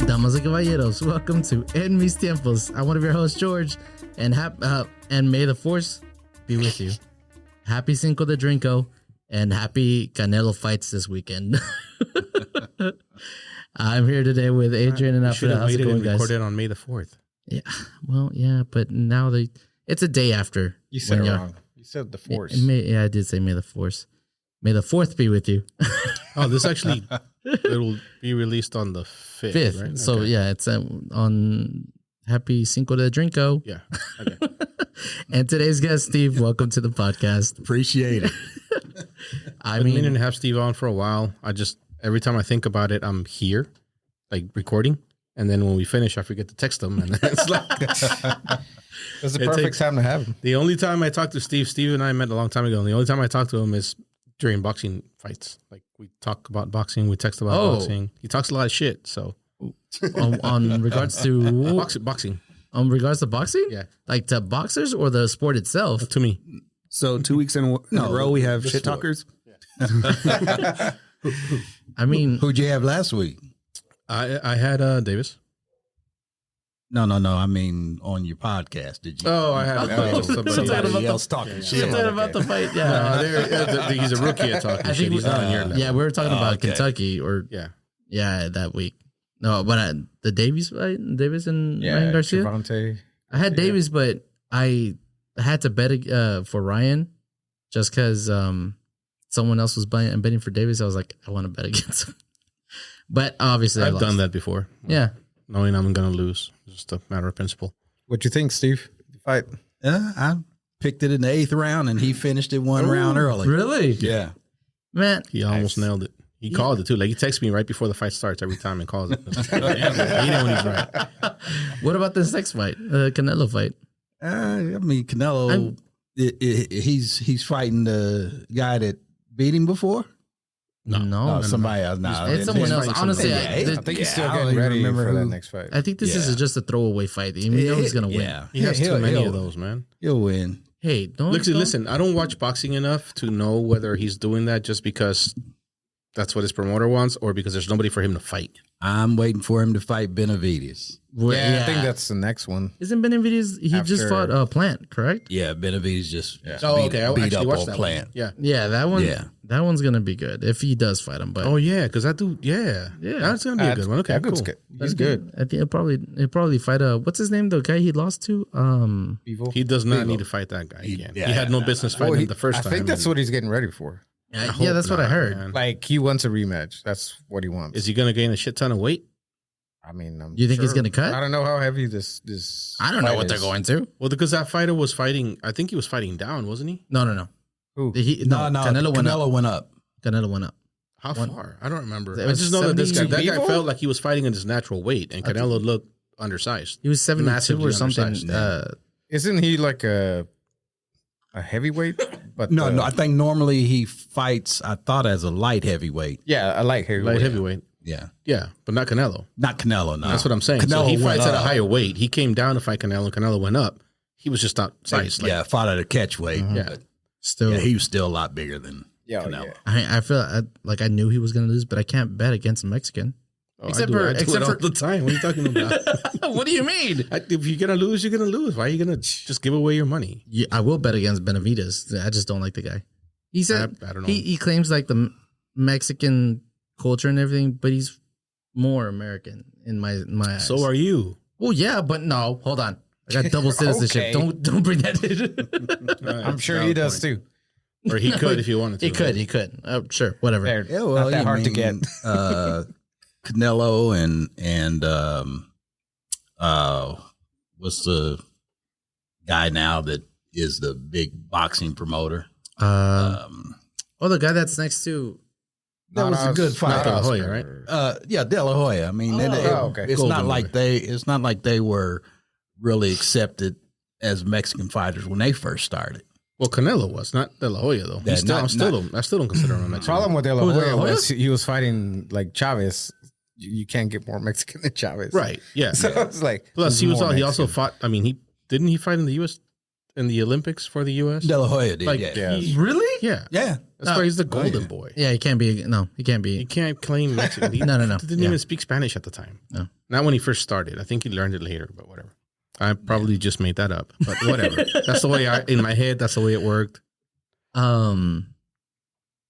Damas y caballeros, welcome to En Mis Tiempos. I'm one of your hosts, George, and may the force be with you. Happy Cinco de Drinko, and happy Canelo fights this weekend. I'm here today with Adrian and Alfred. How's it going, guys? Recorded on May the 4th. Yeah, well, yeah, but now it's a day after. You said it wrong. You said the force. I did say may the force. May the 4th be with you. Oh, this actually, it'll be released on the 5th, right? So, okay. yeah, it's on Happy Cinco de Drinko. Yeah, okay. And today's guest, Steve, welcome to the podcast. Appreciate it. I've been meaning to have Steve on for a while. Every time I think about it, I'm here, like recording. And then when we finish, I forget to text him. And it's like, It's the perfect time to have him. The only time I talk to Steve and I met a long time ago. And the only time I talk to him is during boxing fights. Like we talk about boxing, we text about boxing. He talks a lot of shit. So on regards to boxing. On regards to boxing? Yeah. Like to boxers or the sport itself? To me. So 2 weeks in a row, we have shit talkers. Yeah. I mean, Who'd you have last week? I had Davis. No. I mean, on your podcast, did you? Oh, I had somebody else talking shit. talking about the fight. Yeah. He's a rookie at talking shit. He's not on your level. Yeah, we were talking about Kentucky Yeah, that week. No, but the Davies fight, Davis and Ryan Garcia. Trevante. I had Davies, but I had to bet for Ryan just because someone else was betting for Davis. I was like, I want to bet against him. But obviously, I've done that before. Yeah. Knowing I'm going to lose. Just a matter of principle. What you think, Steve? The fight. I picked it in the 8th round, and he finised it one round early. Really? Yeah. Man. He almost nailed it. He called it, too. Like, he texts me right before the fight starts every time and calls it. He know when he's right. What about this next fight, Canelo fight? I mean, Canelo, he's fighting the guy that beat him before? No, somebody else. No, it's someone else. Honestly, I think he's still getting ready for that next fight. I think this is just a throwaway fight. You know he's going to win. Yeah. He has too many of those, man. He'll win. Hey, Listen, I don't watch boxing enough to know whether he's doing that just because that's what his promoter wants or because there's nobody for him to fight. I'm waiting for him to fight Benavidez. Yeah, I think that's the next one. Isn't Benavidez? He just fought Plant, correct? Yeah, Benavidez just beat up on Plant. Yeah, that one. Yeah, that one's gonna be good if he does fight him. But because that dude, that's gonna be a good one. Okay, cool. He's good. I think he'll probably fight what's his name? The guy he lost to. He does not need to fight that guy again. He had no business fighting him the first time. I think that's what he's getting ready for. Yeah, that's what I heard. Man. Like he wants a rematch. That's what he wants. Is he gonna gain a shit ton of weight? I mean, you think he's going to cut? I don't know how heavy this. I don't know what they're going to. Well, because that fighter was fighting. I think he was fighting down, wasn't he? No. Who? Canelo went up. Canelo went up. How far? I don't remember. I just know that that guy felt like he was fighting at his natural weight, and Canelo looked undersized. He was 72 or something. Isn't he like a heavyweight? But no. I think normally he fights. I thought as a light heavyweight. Yeah, a light heavyweight. Light heavyweight. Yeah, but not Canelo. Not Canelo, no. That's what I'm saying. Canelo so he fights at a up. higher weight. He came down to fight Canelo, and Canelo went up. He was just not sized. Fought at a catch weight. Mm-hmm. Yeah. Still, he was still a lot bigger than Canelo. I feel like I knew he was going to lose, but I can't bet against a Mexican. I do it all the time. What are you talking about? What do you mean? If you're going to lose, you're going to lose. Why are you going to just give away your money? Yeah, I will bet against Benavidez. I just don't like the guy. He said I don't know. He claims like the Mexican culture and everything, but he's more American in my eyes. So are you. Well, yeah, but no. Hold on. I got double citizenship. Okay. Don't bring that in. I'm sure he does too. Or he could if you wanted to. He could. Sure, whatever. Yeah, well, not that hard to get. Canelo and what's the guy now that is the big boxing promoter? The guy that's next to. That was a good fight. De La Hoya, right? De La Hoya. I mean, okay. It's not like they were really accepted as Mexican fighters when they first started. Well, Canelo was not De La Hoya though. I still don't consider him a Mexican. The problem with De La Hoya was he was fighting like Chavez. You can't get more Mexican than Chavez, right? Yeah. So it's like plus he also fought. I mean, he fight in the U.S. in the Olympics for the U.S. De La Hoya did. Like, yeah. Really? Yeah. Yeah. That's why he's the golden boy. Yeah, he can't be. No, he can't be. He can't claim Mexican. He No. didn't even speak Spanish at the time. No. Not when he first started. I think he learned it later, but whatever. I probably just made that up, but whatever. That's the way in my head, that's the way it worked. Oh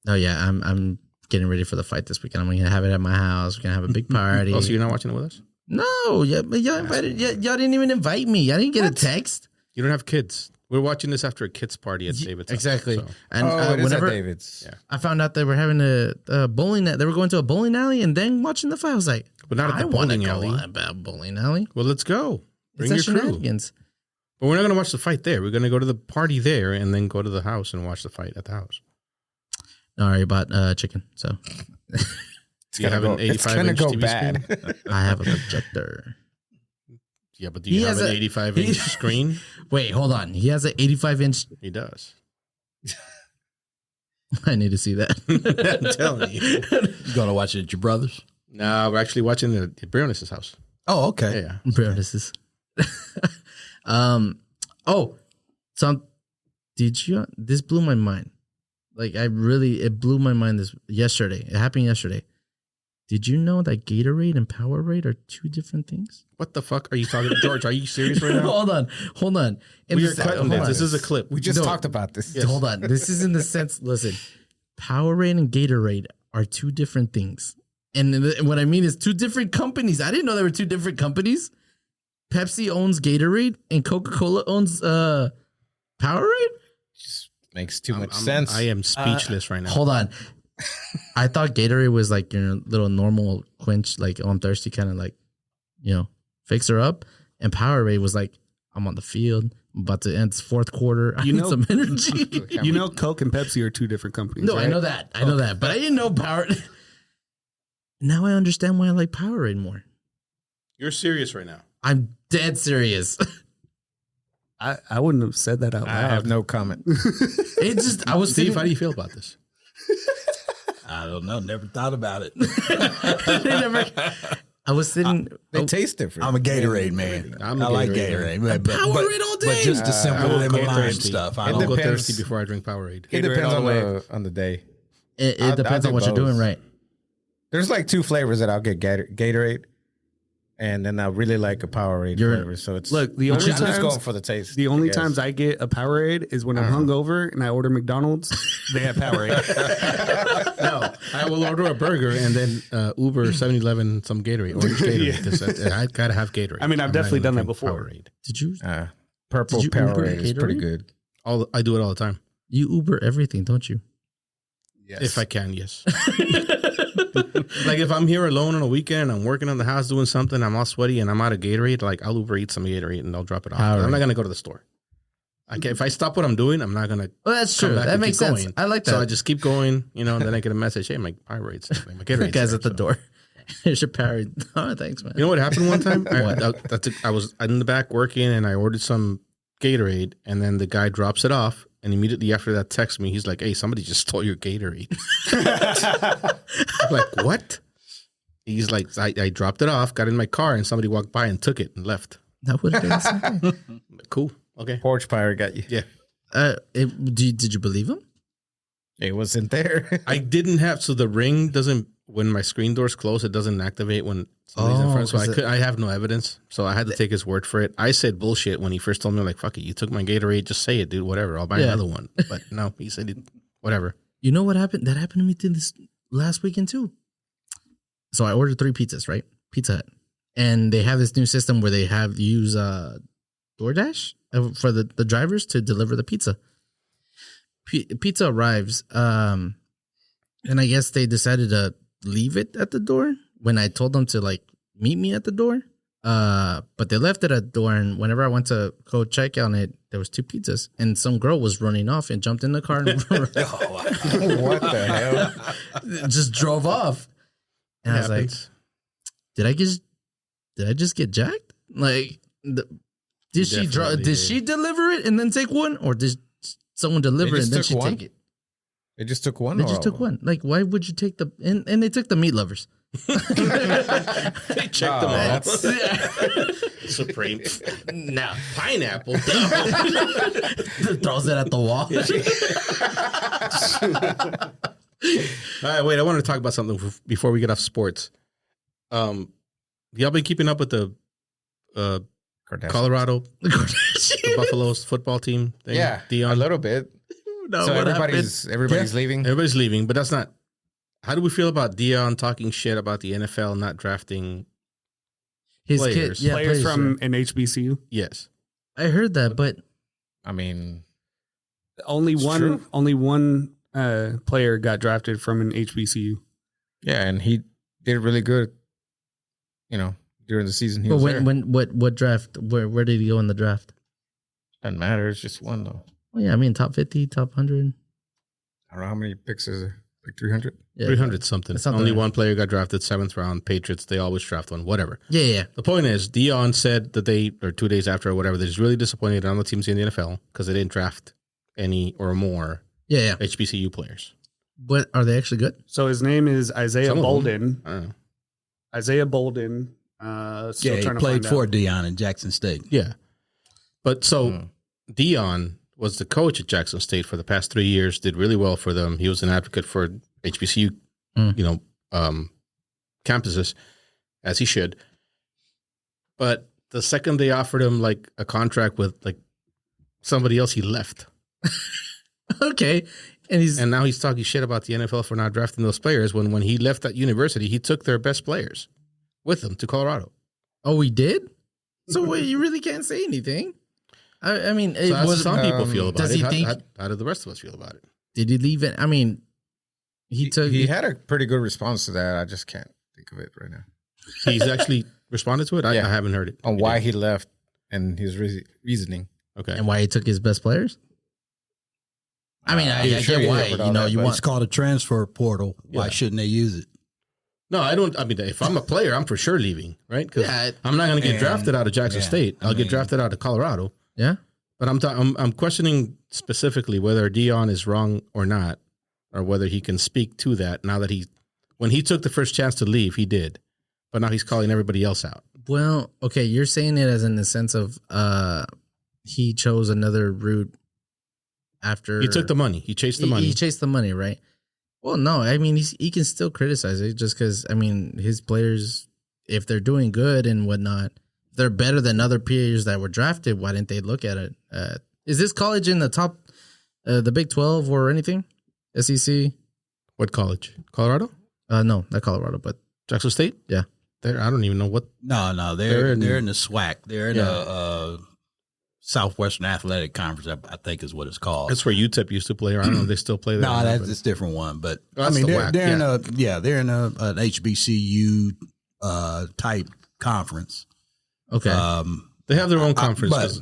yeah, I'm getting ready for the fight this weekend. I'm gonna have it at my house. We're gonna have a big party. Oh, so you're not watching it with us? No, yeah, but y'all invited. Y'all didn't even invite me. I didn't get a text. You don't have kids. We're watching this after a kid's party at David's house, Exactly. so. And it is whenever at David's. Yeah. I found out they were having a bowling. They were going to a bowling alley and then watching the fight. I was like, But not at the I want to bowling go alley. on a bowling alley. Well, let's go. Bring It's your a crew. shenanigans. But we're not going to watch the fight there. We're going to go to the party there and then go to the house and watch the fight at the house. I already bought chicken, so You have an 85-inch TV bad. screen? I have a projector. Yeah, but do you have an 85-inch screen? Wait, hold on. He has an 85-inch. He does. I need to see that. I'm telling you. You gonna watch it at your brother's? No, we're actually watching it at Briones' house. Oh, okay. Yeah. Bro, this is. Did you? This blew my mind. Like it blew my mind yesterday. It happened yesterday. Did you know that Gatorade and Powerade are two different things? What the fuck are you talking about? George, are you serious right now? Hold on. We are cutting this. This is a clip. We just talked about this. Yes. Hold on. This is in the sense, listen, Powerade and Gatorade are two different things. And what I mean is two different companies. I didn't know there were two different companies. Pepsi owns Gatorade and Coca-Cola owns Powerade. Makes too much sense. I am speechless right now. Hold on. I thought Gatorade was like your little normal quench, like, oh, I'm thirsty, kind of like, fix her up. And Powerade was like, I'm on the field. I'm about to end fourth quarter. I need some energy. Coke and Pepsi are two different companies. No, right? I know that. I know that. But I didn't know Powerade. Now I understand why I like Powerade more. You're serious right now. I'm dead serious. I wouldn't have said that out loud. I have no comment. It just, I was Steve, sitting. how do you feel about this? I don't know. Never thought about it. I was sitting. They taste different. I'm a Gatorade man. I'm a I like Gatorade Gatorade. Powerade all day. But just the simple I will lemon go lime thirsty. stuff. I I'll don't go depends. thirsty before I drink Powerade. It Gatorade depends all the on the day. It depends I'll on what do you're doing, both. right? There's like two flavors that I'll get Gatorade, and then I really like a Powerade flavor. So it's Look, the I'm only just times- going for the taste. The only I guess. times I get a Powerade is when I'm hungover and I order McDonald's. They have Powerade. No, I will order a burger and then Uber 7-Eleven some Gatorade, orange Gatorade. 'Cause I gotta have Gatorade. I mean, I've I'm definitely not gonna done that drink before. Powerade. Did you? Purple Did you Uber Powerade is pretty Gatorade? good. I do it all the time. You Uber everything, don't you? Yes. If I can, yes. Like if I'm here alone on a weekend, I'm working on the house doing something, I'm all sweaty and I'm out of Gatorade, like I'll Uber eat some Gatorade and I'll drop it off. Powerade. I'm not gonna go to the store. If I stop what I'm doing, I'm not gonna. Well, that's come true. back That and makes keep sense. going. I like that. So I just keep going, and then I get a message. Hey, my Powerade's my Gatorade's Guys there, at the so. door. Here's your Powerade. Oh, thanks, man. You know what happened one time? What? I was in the back working, and I ordered some Gatorade, and then the guy drops it off, and immediately after that, texts me. He's like, "Hey, somebody just stole your Gatorade." I'm like, what? He's like, I dropped it off, got in my car, and somebody walked by and took it and left. That would have been the same thing. Cool. Okay. Porch Pirate got you. Yeah. Did you believe him? It wasn't there. I didn't have, so the ring doesn't, when my screen door's closed, it doesn't activate when somebody's in front. So I have no evidence. So I had to take his word for it. I said bullshit when he first told me, like, fuck it, you took my Gatorade, just say it, dude, whatever. I'll buy another one. But no, he said it, whatever. You know what happened? That happened to me this last weekend too. So I ordered 3 pizzas, right? Pizza Hut. And they have this new system where they use DoorDash for the drivers to deliver the pizza. Pizza arrives, and I guess they decided to leave it at the door when I told them to like meet me at the door. But they left it at the door, and whenever I went to go check on it, there was 2 pizzas, and some girl was running off and jumped in the car and What the hell? just drove off. And I was like, did I just get jacked? Like, did she deliver it and then take one, or did someone deliver it and then she take it? They just took one. They just took one. Like, why would you take and they took the meat lovers? They checked them all. Supreme. No. Pineapple. Throws it at the wall. All right, wait. I want to talk about something before we get off sports. Y'all been keeping up with the Colorado, the Buffaloes football team thing? Yeah, Dion? a little bit. No, So what everybody's leaving. Everybody's leaving, but that's not. How do we feel about Dion talking shit about the NFL not drafting his players? Kid, yeah, Players from an HBCU. Yes. I heard that, but I mean, Only It's one. true. Only one player got drafted from an HBCU. yeah, and he did really good. During the season, he but was when there. what draft? Where did he go in the draft? Doesn't matter. It's just one though. Well, yeah, I mean top 50, top 100. I don't know how many picks is there. Like 300. Yeah, 300 something. Something Only like one player got drafted, 7th round. Patriots, they always draft one, whatever. Yeah. The point is, Dion said that or 2 days after or whatever, that he's really disappointed on the teams in the NFL because they didn't draft any or more Yeah. HBCU players. But are they actually good? So his name is Isaiah Some of them. Bolden. I don't know. Isaiah Bolden. Still Yeah, he trying to played find for out. Dion in Jackson State. Yeah. But so Dion was the coach at Jackson State for the past 3 years, did really well for them. He was an advocate for HBCU, campuses, as he should. But the second they offered him like a contract with like somebody else, he left. Okay. And now he's talking shit about the NFL for not drafting those players when he left that university, he took their best players with him to Colorado. oh, he did? So wait, you really can't say anything. I mean, So it that's was how some people feel about does it. he think- How did the rest of us feel about it? Did he leave it? I mean, he took He had a pretty good response to that. I just can't think of it right now. He's actually responded to it? I Yeah. haven't heard it. On why he left and his reasoning. Okay. and why he took his best players. I mean, I sure get he why. covered You all know, that, you but want It's called a transfer portal. Why Yeah. shouldn't they use it? No, I don't. I mean, if I'm a player, I'm for sure leaving, right? Because Yeah, I'm not going to get and- drafted out of Jackson yeah, State. I'll I get mean- drafted out of Colorado. yeah. But I'm questioning specifically whether Dion is wrong or not, or whether he can speak to that now that when he took the first chance to leave, he did, but now he's calling everybody else out. Well, okay, you're saying it as in the sense of he chose another route after He took the money. He chased the money. He chased the money, right? Well, no, I mean he can still criticize it just because I mean his players, if they're doing good and whatnot, they're better than other peers that were drafted. Why didn't they look at it? Is this college in the top, the Big 12 or anything? SEC? What college? Colorado? No, not Colorado, but Jackson State? Yeah. There. I don't even know what. No, They're they're in- in the SWAC. They're in the Southwestern Athletic Conference, I think is what it's called. That's where UTEP used to play. Or I don't know if they still play there. No, or not, that's but- a different one. But Oh, I that's mean, the they're, WAC, they're yeah. in an HBCU type conference. okay. They have their own conference.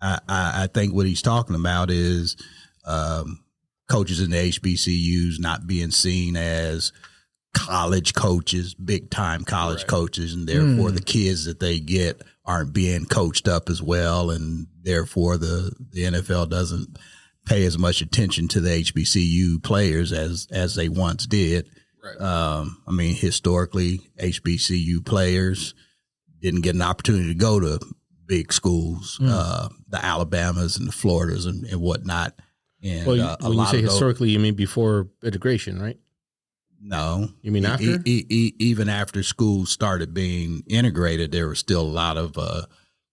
But I think what he's talking about is coaches in the HBCUs not being seen as college coaches, big time college coaches, and therefore the kids that they get aren't being coached up as well, and therefore the NFL doesn't pay as much attention to the HBCU players as they once did. Right. I mean, historically, HBCU players didn't get an opportunity to go to big schools, the Alabamas and the Floridas and whatnot. And Well, a when you lot say of those- historically, you mean before integration, right? no. You mean after? Even after schools started being integrated, there were still a lot of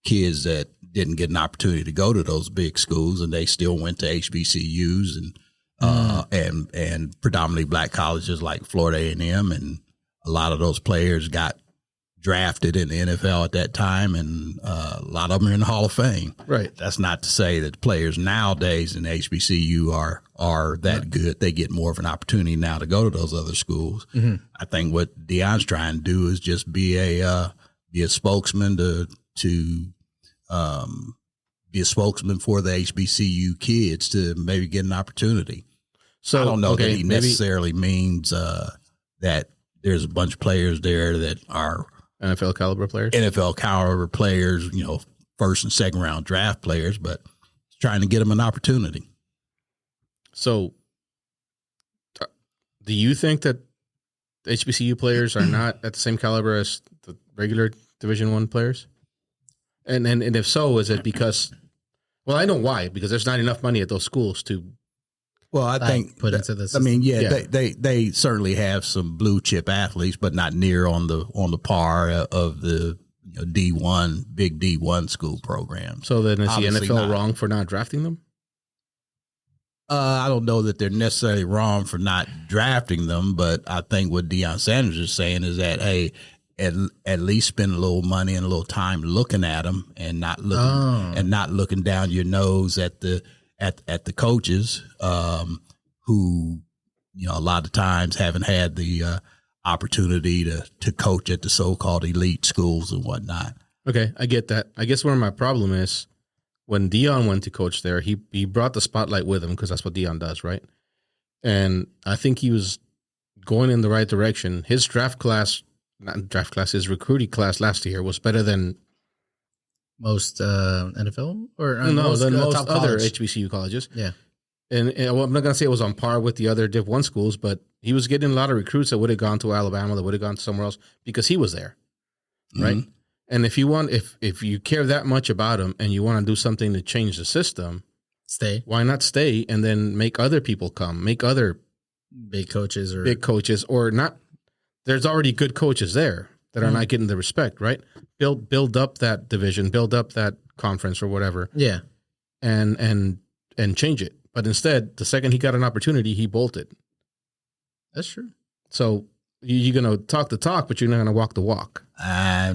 kids that didn't get an opportunity to go to those big schools, and they still went to HBCUs and predominantly black colleges like Florida A&M, and a lot of those players got drafted in the NFL at that time, and a lot of them are in the Hall of Fame. Right. That's not to say that players nowadays in HBCU are that good. They get more of an opportunity now to go to those other schools. I think what Dion's trying to do is just be a spokesman to be a spokesman for the HBCU kids to maybe get an opportunity. So I don't know okay, that he maybe- necessarily means that there's a bunch of players there that are NFL caliber players. NFL caliber players, first and second round draft players, but trying to get them an opportunity. So, do you think that the HBCU players are not at the same caliber as the regular Division I players? And if so, is it because? Well, I know why. Because there's not enough money at those schools to. Well, I think put into this. I mean, Yeah. they certainly have some blue chip athletes, but not near on the par of the D1 big D1 school programs. So then is the Obviously NFL not. wrong for not drafting them? I don't know that they're necessarily wrong for not drafting them, but I think what Deion Sanders is saying is that, hey, at least spend a little money and a little time looking at them and not looking down your nose at the coaches who a lot of times haven't had the opportunity to coach at the so-called elite schools and whatnot. Okay, I get that. I guess where my problem is, when Deion went to coach there, he brought the spotlight with him because that's what Deion does, right? And I think he was going in the right direction. His his recruiting class last year was better than most NFL or than most top other college. HBCU colleges. Yeah. And well, I'm not going to say it was on par with the other Div 1 schools, but he was getting a lot of recruits that would have gone to Alabama, that would have gone to somewhere else because he was there, right? Mhm. And if you care that much about him and you want to do something to change the system, Stay why not stay and then make other people come, make other big coaches or big coaches or not? There's already good coaches there that are not getting the respect, right? Build up that division, build up that conference or whatever, yeah. and change it. But instead, the second he got an opportunity, he bolted. That's true. So you're going to talk the talk, but you're not going to walk the walk. I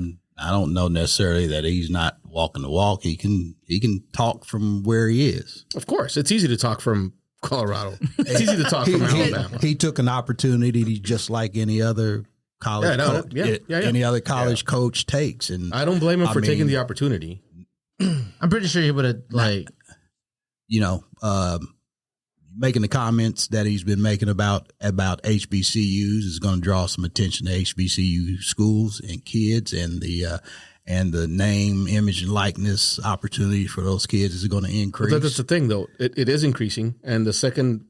don't know necessarily that he's not walking the walk. He can talk from where he is. Of course, it's easy to talk from Colorado. It's easy to talk from Alabama. He took an opportunity just like any other college any other college coach takes. And I don't blame him for taking mean, the opportunity. I'm pretty sure he would have making the comments that he's been making about HBCUs is going to draw some attention to HBCU schools and kids, and the name, image, and likeness opportunity for those kids is going to increase. But that's the thing, though. It is increasing, and the second,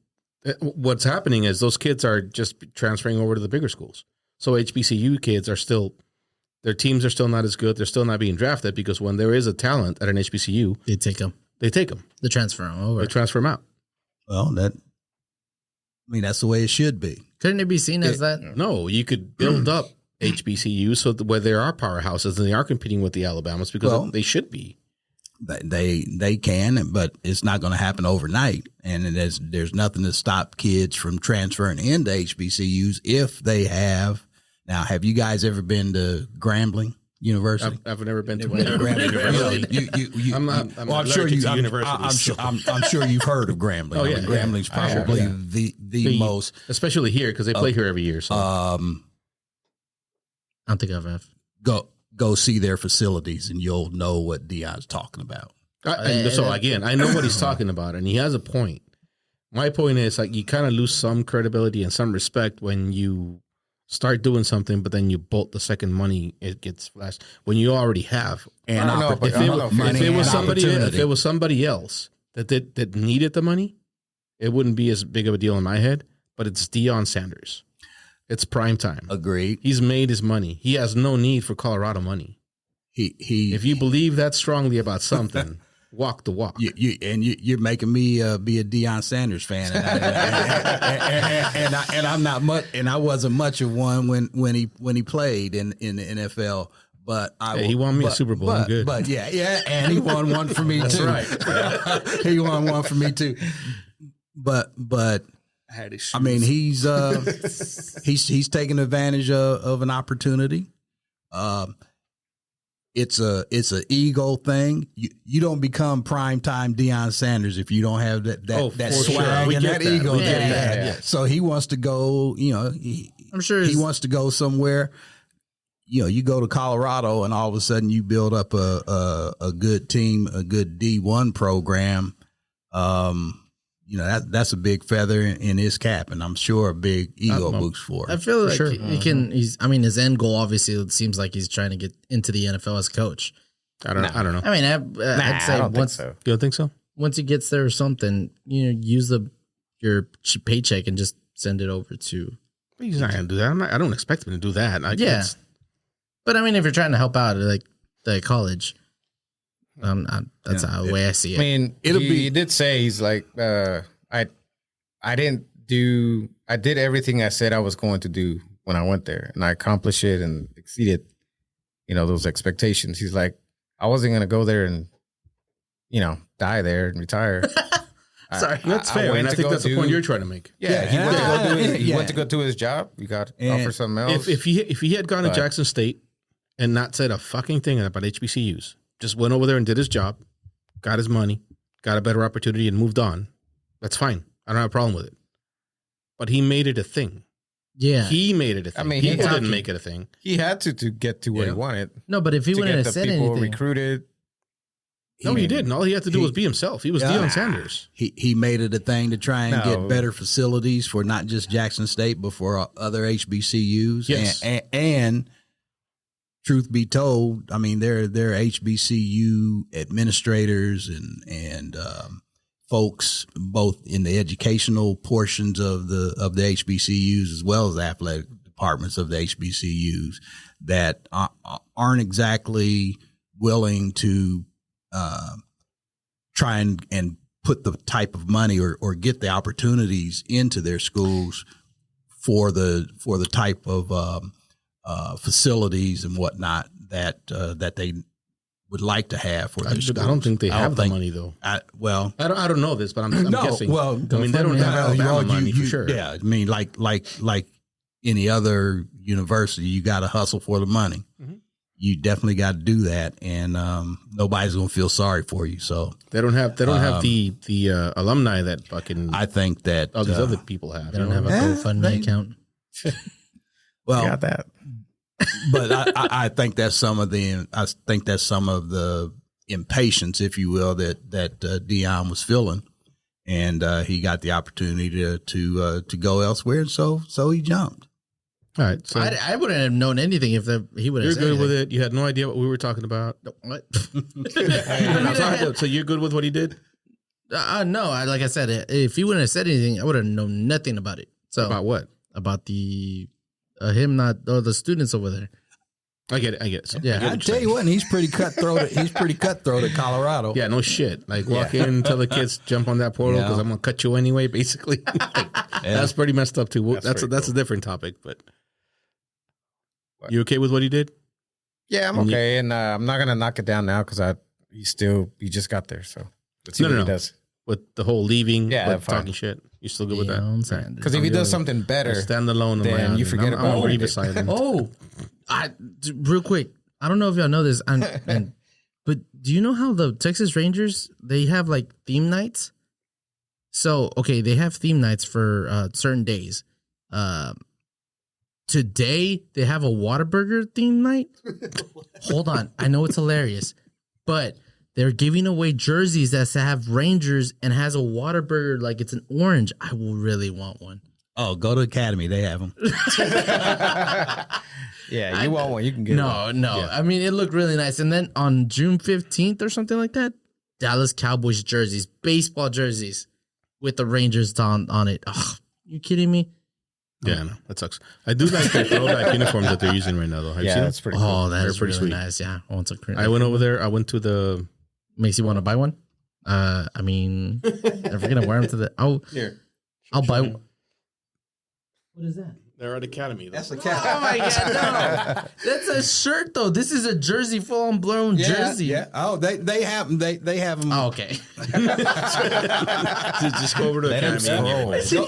what's happening is those kids are just transferring over to the bigger schools. So HBCU kids are still, their teams are still not as good. They're still not being drafted because when there is a talent at an HBCU, they take them. They take them. They transfer them over. They transfer them out. Well, that's the way it should be. Couldn't it be seen as that? No, you could build up HBCUs so that where there are powerhouses and they are competing with the Alabamas because they should be. They can, but it's not going to happen overnight. And there's nothing to stop kids from transferring into HBCUs if they have. Now, have you guys ever been to Grambling University? I've never been to I'm sure you've heard of Grambling. Oh, yeah, Grambling's probably the most, especially here because they play here every year. So I don't think I've go see their facilities and you'll know what Deion's talking about. So again, I know what he's talking about, and he has a point. My point is, like, you kind of lose some credibility and some respect when you start doing something, but then you bolt the second money it gets flashed when you already have. And if it was somebody else that needed the money, it wouldn't be as big of a deal in my head. But it's Deion Sanders. It's prime time. Agreed. He's made his money. He has no need for Colorado money. If you believe that strongly about something, walk the walk. You're making me be a Deion Sanders fan, and I'm not much, and I wasn't much of one when he played in the NFL. But he won me a Super Bowl. I'm good. But yeah, and he won one for me too. Right. He won one for me too. But I mean, he's taking advantage of an opportunity. It's an ego thing. You don't become primetime Deion Sanders if you don't have that swag and that ego that he had. Yeah. So he wants to go. I'm sure he wants to go somewhere. You go to Colorado and all of a sudden you build up a good team, a good D1 program. That's a big feather in his cap, and I'm sure a big ego boost for him. I feel like he can. His end goal obviously it seems like he's trying to get into the NFL as a coach. I don't know. I mean, I'd say I don't once think so. You don't think so? Once he gets there or something, use your paycheck and just send it over to He's not going to do that. I don't expect him to do that. Yeah. But I mean, if you're trying to help out like the college, that's the way I see it. I mean, he did say he's like, I did everything I said I was going to do when I went there, and I accomplished it and exceeded, those expectations. He's like, I wasn't going to go there and, die there and retire. Sorry, that's fair. And I think that's the point you're trying to make. Yeah, he went to go do his job. You got to offer something else. If he had gone to Jackson State and not said a fucking thing about HBCUs, just went over there and did his job, got his money, got a better opportunity, and moved on, that's fine. I don't have a problem with it. But he made it a thing. Yeah, he made it a thing. I mean, people didn't make it a thing. He had to get to what he wanted. No, but if he wouldn't have said anything, recruited. No, he didn't. All he had to do was be himself. He was Deion Sanders. He made it a thing to try and get better facilities for not just Jackson State, but for other HBCUs. Yes. And truth be told, I mean, there are HBCU administrators and folks both in the educational portions of the HBCUs as well as the athletic departments of the HBCUs that aren't exactly willing to try and put the type of money or get the opportunities into their schools for the type of facilities and whatnot that they would like to have for their schools. I don't think they have the money though. I don't know this, but I'm guessing. Well, I mean, they don't have Alabama money for sure. Yeah, I mean, like any other university, you got to hustle for the money. Mm-hmm. You definitely got to do that, and nobody's gonna feel sorry for you. So they don't have the alumni that fucking. I think that all these other people have. They don't have a GoFundMe account. Well, got that. But I think that's some of the impatience, if you will, that Deion was feeling, and he got the opportunity to go elsewhere, and so he jumped. All right, so I wouldn't have known anything if he would have. You're said good anything. with it. You had no idea what we were talking about. What? So you're good with what he did? No, like I said, if he wouldn't have said anything, I would have known nothing about it. So about what? About the him not the students over there. I get it. So, yeah, I tell you what, he's pretty cutthroat. He's pretty cutthroat at Colorado. Yeah, no shit. Like walk in, tell the kids jump on that portal because I'm gonna cut you anyway. Basically, that's pretty messed up too. That's a different topic. But you okay with what he did? Yeah, I'm okay, and I'm not gonna knock it down now because he just got there. So let's see what he does with the whole leaving, but talking shit. You still good with that? Because if he does something better, stand alone, then you forget about it. Real quick, I don't know if y'all know this, but do you know how the Texas Rangers, they have like theme nights? So they have theme nights for certain days. Today they have a Whataburger theme night. Hold on, I know it's hilarious, but they're giving away jerseys that have Rangers and has a Whataburger like it's an orange. I will really want one. Oh, go to Academy. They have them. Yeah, you want one, you can get one. No. Yeah. I mean, it looked really nice. And then on June 15th or something like that, Dallas Cowboys jerseys, baseball jerseys with the Rangers on it. Oh, you kidding me? Yeah, no, that sucks. I do like the throwback uniforms that they're using right now, though. Have you seen that's pretty cool. Oh, that is pretty really sweet. nice. Yeah. I went over there. I went to the... Makes you want to buy one? I mean, if we're going to wear them to the... I'll buy one. What is that? They're at Academy. That's Academy. Oh my God, no. That's a shirt, though. This is a jersey, full-on blown jersey. Yeah. Oh, they have them. They have them. Oh, okay. Just go over to Academy.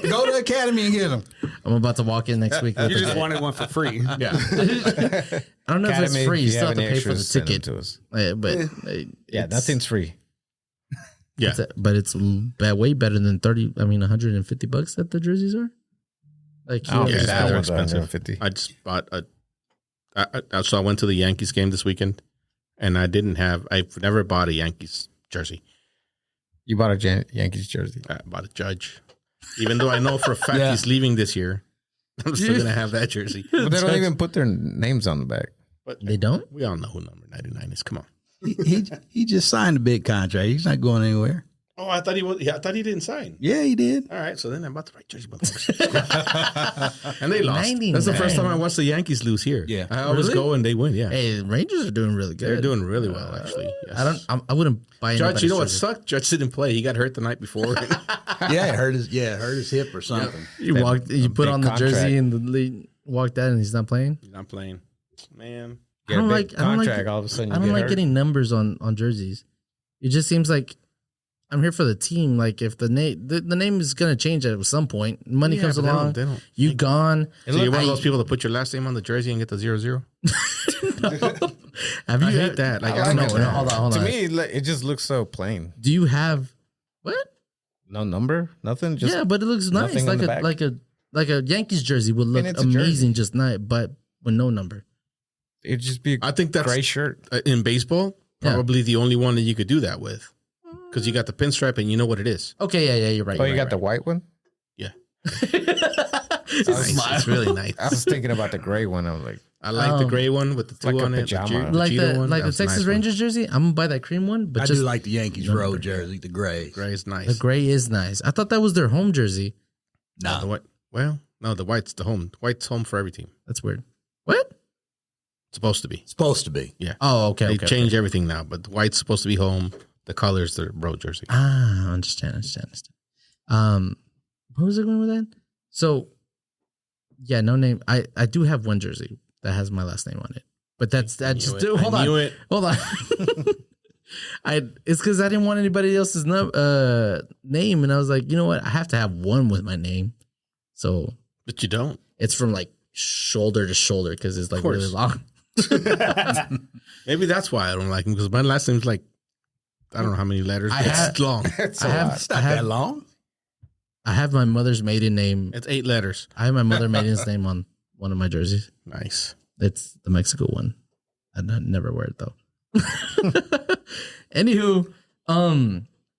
Go to Academy and get them. I'm about to walk in next week. You just wanted one for free. Yeah. I don't know if it's free. You still have to pay for the ticket. To us. But nothing's free. Yeah. But it's way better than $150 that the jerseys are. Like, they're expensive. I just bought so I went to the Yankees game this weekend, and I've never bought a Yankees jersey. You bought a Yankees jersey? I bought a Judge. Even though I know for a fact he's leaving this year, I'm still going to have that jersey. But they don't even put their names on the back. But they don't? We all know who number 99 is. Come on. He just signed a big contract. He's not going anywhere. Oh, I thought he was. Yeah, I thought he didn't sign. Yeah, he did. All right, so then I'm about the right jersey, motherfuckers. And they lost. 99. That's the first time I watched the Yankees lose here. Yeah. I always Really? go and they win. Yeah, Hey, Rangers are doing really good. they're doing really well actually. Yes. I wouldn't buy Judge, anybody's you know what jersey. sucked? Judge didn't play. He got hurt the night before. Yeah, it hurt his hip or something. You put big on the contract. jersey and the league walked out and he's not playing. He's not playing. Man. Get I don't a like- big I don't like- contract. All of a sudden, I you don't get like hurt. getting numbers on jerseys. It just seems like I'm here for the team. Like if the name is gonna change at some point, money Yeah, comes but they don't- along, they don't- you gone. So you're one of those people that put your last name on the jersey and get the 0-0? Have you I hate that. Like, I don't know. Hold To on. me, it just looks so plain. Do you have what? No number, nothing. Just Yeah, but it looks nice. nothing on the back. Like a Yankees jersey would look it's a jersey. amazing just nice, but with no number. it'd just be a I think that's gray shirt. in baseball, Yeah. probably the only one that you could do that with. Because you got the pinstripe and you know what it is. Okay, yeah, you're right. Oh, you're you got right, the white one. Yeah. It's Nice. smile. It's really nice. I was thinking about the gray one. I was like, I like the gray one with the two like a on it. pajama. like Cheetah the one. like the That's a Texas nice one. Rangers jersey. I'm gonna buy that cream one, but I just do like the Yankees road jersey, the gray. Gray is nice. the gray is nice. I thought that was their home jersey. The white. Well, no, the white's the home. White's home for every team. That's weird. What? Supposed to be. Supposed to be. Yeah. Oh, okay. They okay, changed everything now, but the white's supposed to be home. The color's the road jersey. Ah, understand. What was I going with that? So, yeah, no name. I do have one jersey that has my last name on it, but that's I just knew it. hold I on, knew it. hold on. It's because I didn't want anybody else's name, and I was like, you know what, I have to have one with my name, so But you don't. it's from like shoulder to shoulder because it's like course. really long. Maybe that's why I don't like him, because my last name's like, I don't know how many letters. I It's have- long. it's I a have- lot. It's not that long. I have my mother's maiden name. It's 8 letters. I have my mother maiden's name on one of my jerseys. Nice. It's the Mexico one. I never wear it though. Anywho,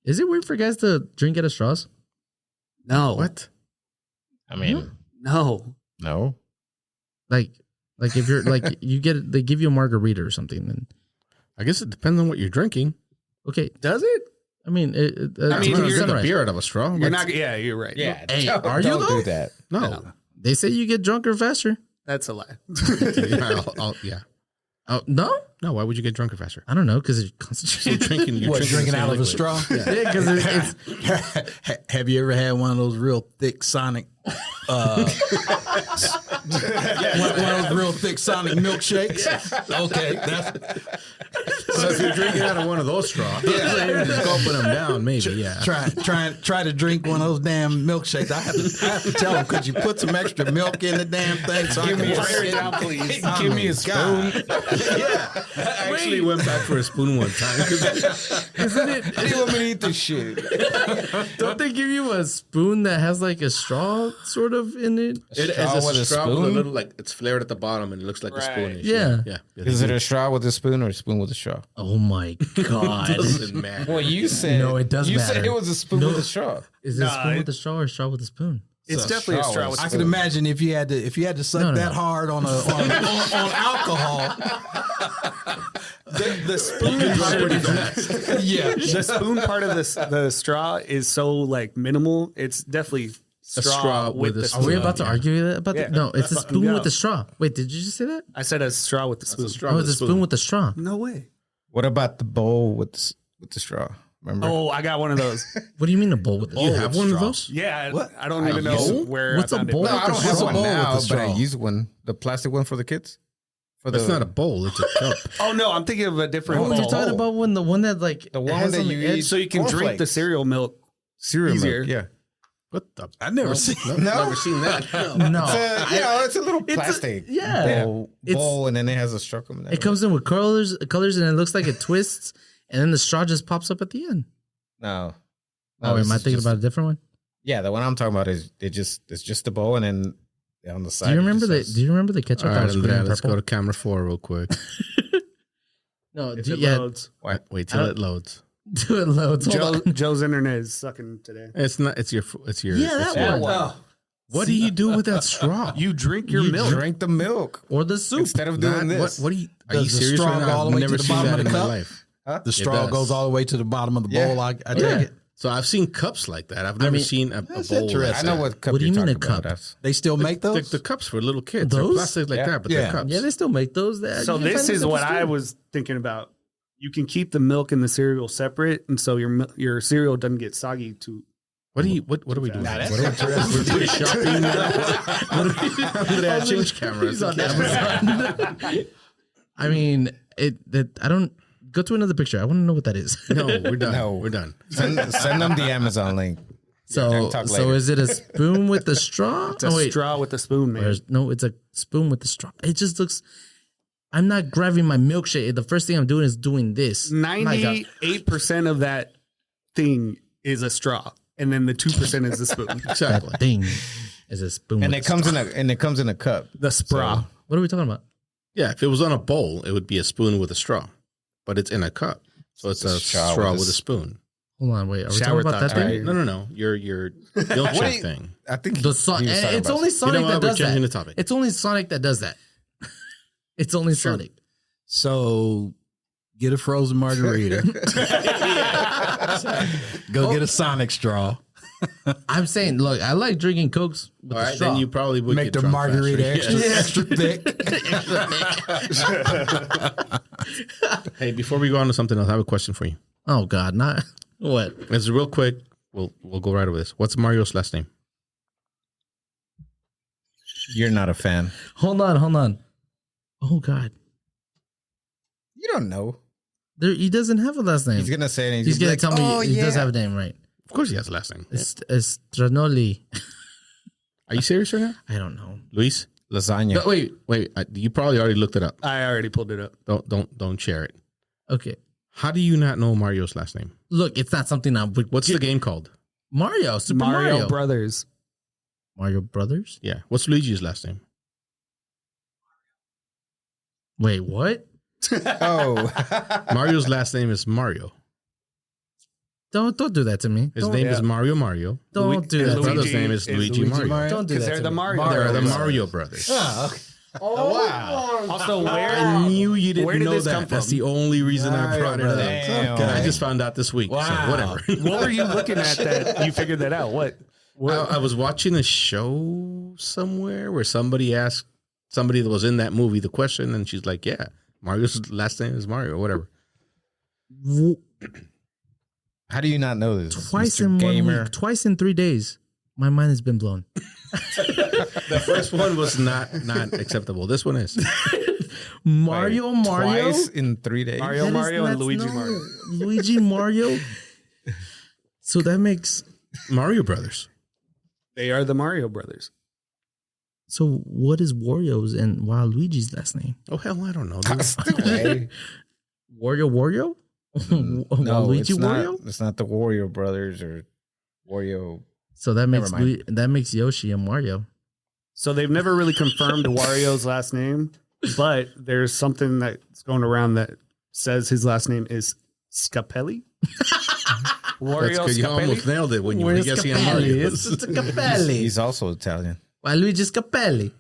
is it weird for guys to drink out of straws? No. What? I mean, No. no. Like if you're like they give you a margarita or something, then I guess it depends on what you're drinking. okay. Does it? I mean, I mean, it's you're sunrise. a beer out of a straw. You're What's- not. Yeah, you're right. Yeah. Hey, don't- are you don't though? do that? No. They say you get drunker faster. That's a lie. Yeah. Oh no, No, why would you get drunker faster? I don't know because it's You're concentrated. drinking. You're What, drinking the same out of a liquid. straw? Yeah, because it's Have you ever had one of those real thick Sonic, one of those real thick Sonic milkshakes? Okay, that's So if you're drinking out of one of those straws, just gulping them down, maybe. Yeah. try to drink one of those damn milkshakes. I have to tell them, could you put some extra milk in the damn thing so Give I me can a pour it spoon. down, please? Give me a spoon. Yeah. I actually went back for a spoon one time. isn't it? How do you want me to eat this shit? Don't they give you a spoon that has like a straw sort of in it? It straw is with a a straw with a spoon? little, like, it's flared at the bottom and it looks like a spoon. Yeah. Yeah. Is it a straw with a spoon or a spoon with a straw? Oh my god! doesn't matter. Well, you said No, it does You matter. said it was a spoon with a straw. Is it a Nah, spoon it- with a straw or a straw with a spoon? It's So definitely a straw straw was- with I a can spoon. imagine if you had to suck No. that hard on on alcohol. The spoon part of Yeah, the spoon part of the straw is so like minimal. It's definitely straw with the Are spoon. we about to argue about Yeah. that? No, it's a Fucking spoon go. with a straw. Wait, did you just say that? I said a straw with the spoon. Oh, it's a spoon with a straw. No way. What about the bowl with the straw? Remember? Oh, I got one of those. What do you mean a bowl with a straw? You have one of those? Yeah, What? I don't even know bowl? where What's I a found bowl? it. No, I don't What's have a one bowl with now, the but I straw? used one. The plastic one for the kids. For It's not a bowl. It's a cup. Oh no, I'm thinking of a different Oh, bowl. you're talking about the one that like The one has that on you the edge? eat. So you can drink the Cornflakes. cereal milk. cereal easier. milk. Yeah. What the? I've never seen. Never seen that. No, It's a little plastic yeah. bowl, and then it has a straw coming out. It comes in with colors, and it looks like it twists, and then the straw just pops up at the end. No. Oh, this am I is thinking just- about a different one? Yeah, the one I'm talking about is it's just a bowl, and then on the side. Do you it remember just the? says- Do you remember the ketchup All that right, was green Andrea, and let's go purple? to camera 4 real quick. No, If do, it yeah, loads. Wait till it loads. do it loads. Hold on. Joe's internet is sucking today. It's not. It's your. It's your. Yeah, it's that your- one. What do you do with that straw? You drink your You milk. drink the milk Or the soup. instead of Not- doing this. What do you? Are Does you the serious straw right go now? all the I've way to never the seen bottom that of in the my cup? life. The straw does. goes all the way to the bottom of the Yeah. bowl. I take Yeah. it. So I've seen cups like that. I've never seen a bowl. I know what cup What do you you're mean a talking about. cup? That's- They still make those? The cups for little kids. Those? They're plastic like Yeah. that, but Yeah. they're cups. Yeah, they still make those. So this is what I was thinking about. You can keep the milk and the cereal separate, and so your cereal doesn't get soggy too. What are we doing? Nah, What are we're doing shopping now? What are we change cameras? He's on Amazon. I mean, I don't go to another picture. I want to know what that is. No, we're done. No. We're done. Send them the Amazon link. So, talk so later. is it a spoon with the straw? It's a straw with a spoon, man. No, it's a spoon with the straw. It just looks. I'm not grabbing my milkshake. The first thing I'm doing is doing this. 98% of that thing is a straw, and then the 2% is the spoon. Exactly. That thing is a spoon. And with it a comes straw. in a cup. The straw. What are we talking about? Yeah, if it was on a bowl, it would be a spoon with a straw, but it's in a cup, so it's a straw with a spoon. Hold on, wait. Are we Shower talking about that thought, thing? right? No. Your milkshake thing. I think The Son- he was talking it's about- only Sonic You know that what? We're does changing that. the topic. It's only Sonic that does that. It's only Sonic. So get a frozen margarita. Go get a Sonic straw. I'm saying, look, I like drinking Cokes with All the right, straw. then you probably would Make get the drunk margarita faster. extra thick. Hey, before we go on to something else, I have a question for you. Oh God, not what? It's real quick. We'll go right over this. What's Mario's last name? You're not a fan. Hold on. Oh God, You don't know. he doesn't have a last name. He's gonna say it. And He's gonna be like, tell me "Oh, he does yeah." have a name, right? Of course, he has a last name. It's Stranoli. Are you serious right now, I don't know. Luis? lasagna. No, wait. You probably already looked it up. I already pulled it up. Don't share it. Okay, How do you not know Mario's last name? look, it's not something I would. What's the game called? Mario? Super Mario Mario. Brothers. Mario Brothers. Yeah. What's Luigi's last name? Wait, what? Oh, Mario's last name is Mario. Don't do that to me. His Don't, name is Mario. don't do and that. His to me. brother's name is Luigi Mario. Don't do Because that. they're to the me. Mario. They're the Brothers. Mario brothers. wow. Also, I where knew you didn't where did know this that. come That's from? the only reason I brought it up. Damn. I just found out this week. Wow. So whatever. What were you looking at that you figured that out? What? I was watching a show somewhere where somebody asked somebody that was in that movie the question, and she's like, "Yeah, Mario's last name is Mario, or whatever." How do you not know this? Twice Mr. in Gamer? 1 week, twice in 3 days. My mind has been blown. The first one was not acceptable. This one is. Mario. Twice in 3 days. Mario, That is Mario, and nuts. Luigi No. Mario. Luigi Mario. So that makes. Mario Brothers. They are the Mario Brothers. So what is Wario's and Luigi's last name? Oh hell, I don't know. dude. Hey. Wario? No, Luigi it's not. Wario? It's not the Wario brothers or Wario. So that makes Never mind. that makes Yoshi and Mario. So they've never really confirmed Wario's last name, but there's something that's going around that says his last name is Scapelli. That's good. You almost nailed it when you were Where's guessing on Capelli? Mario. It's just a Capelli. He's also Italian. Luigi Scapelli.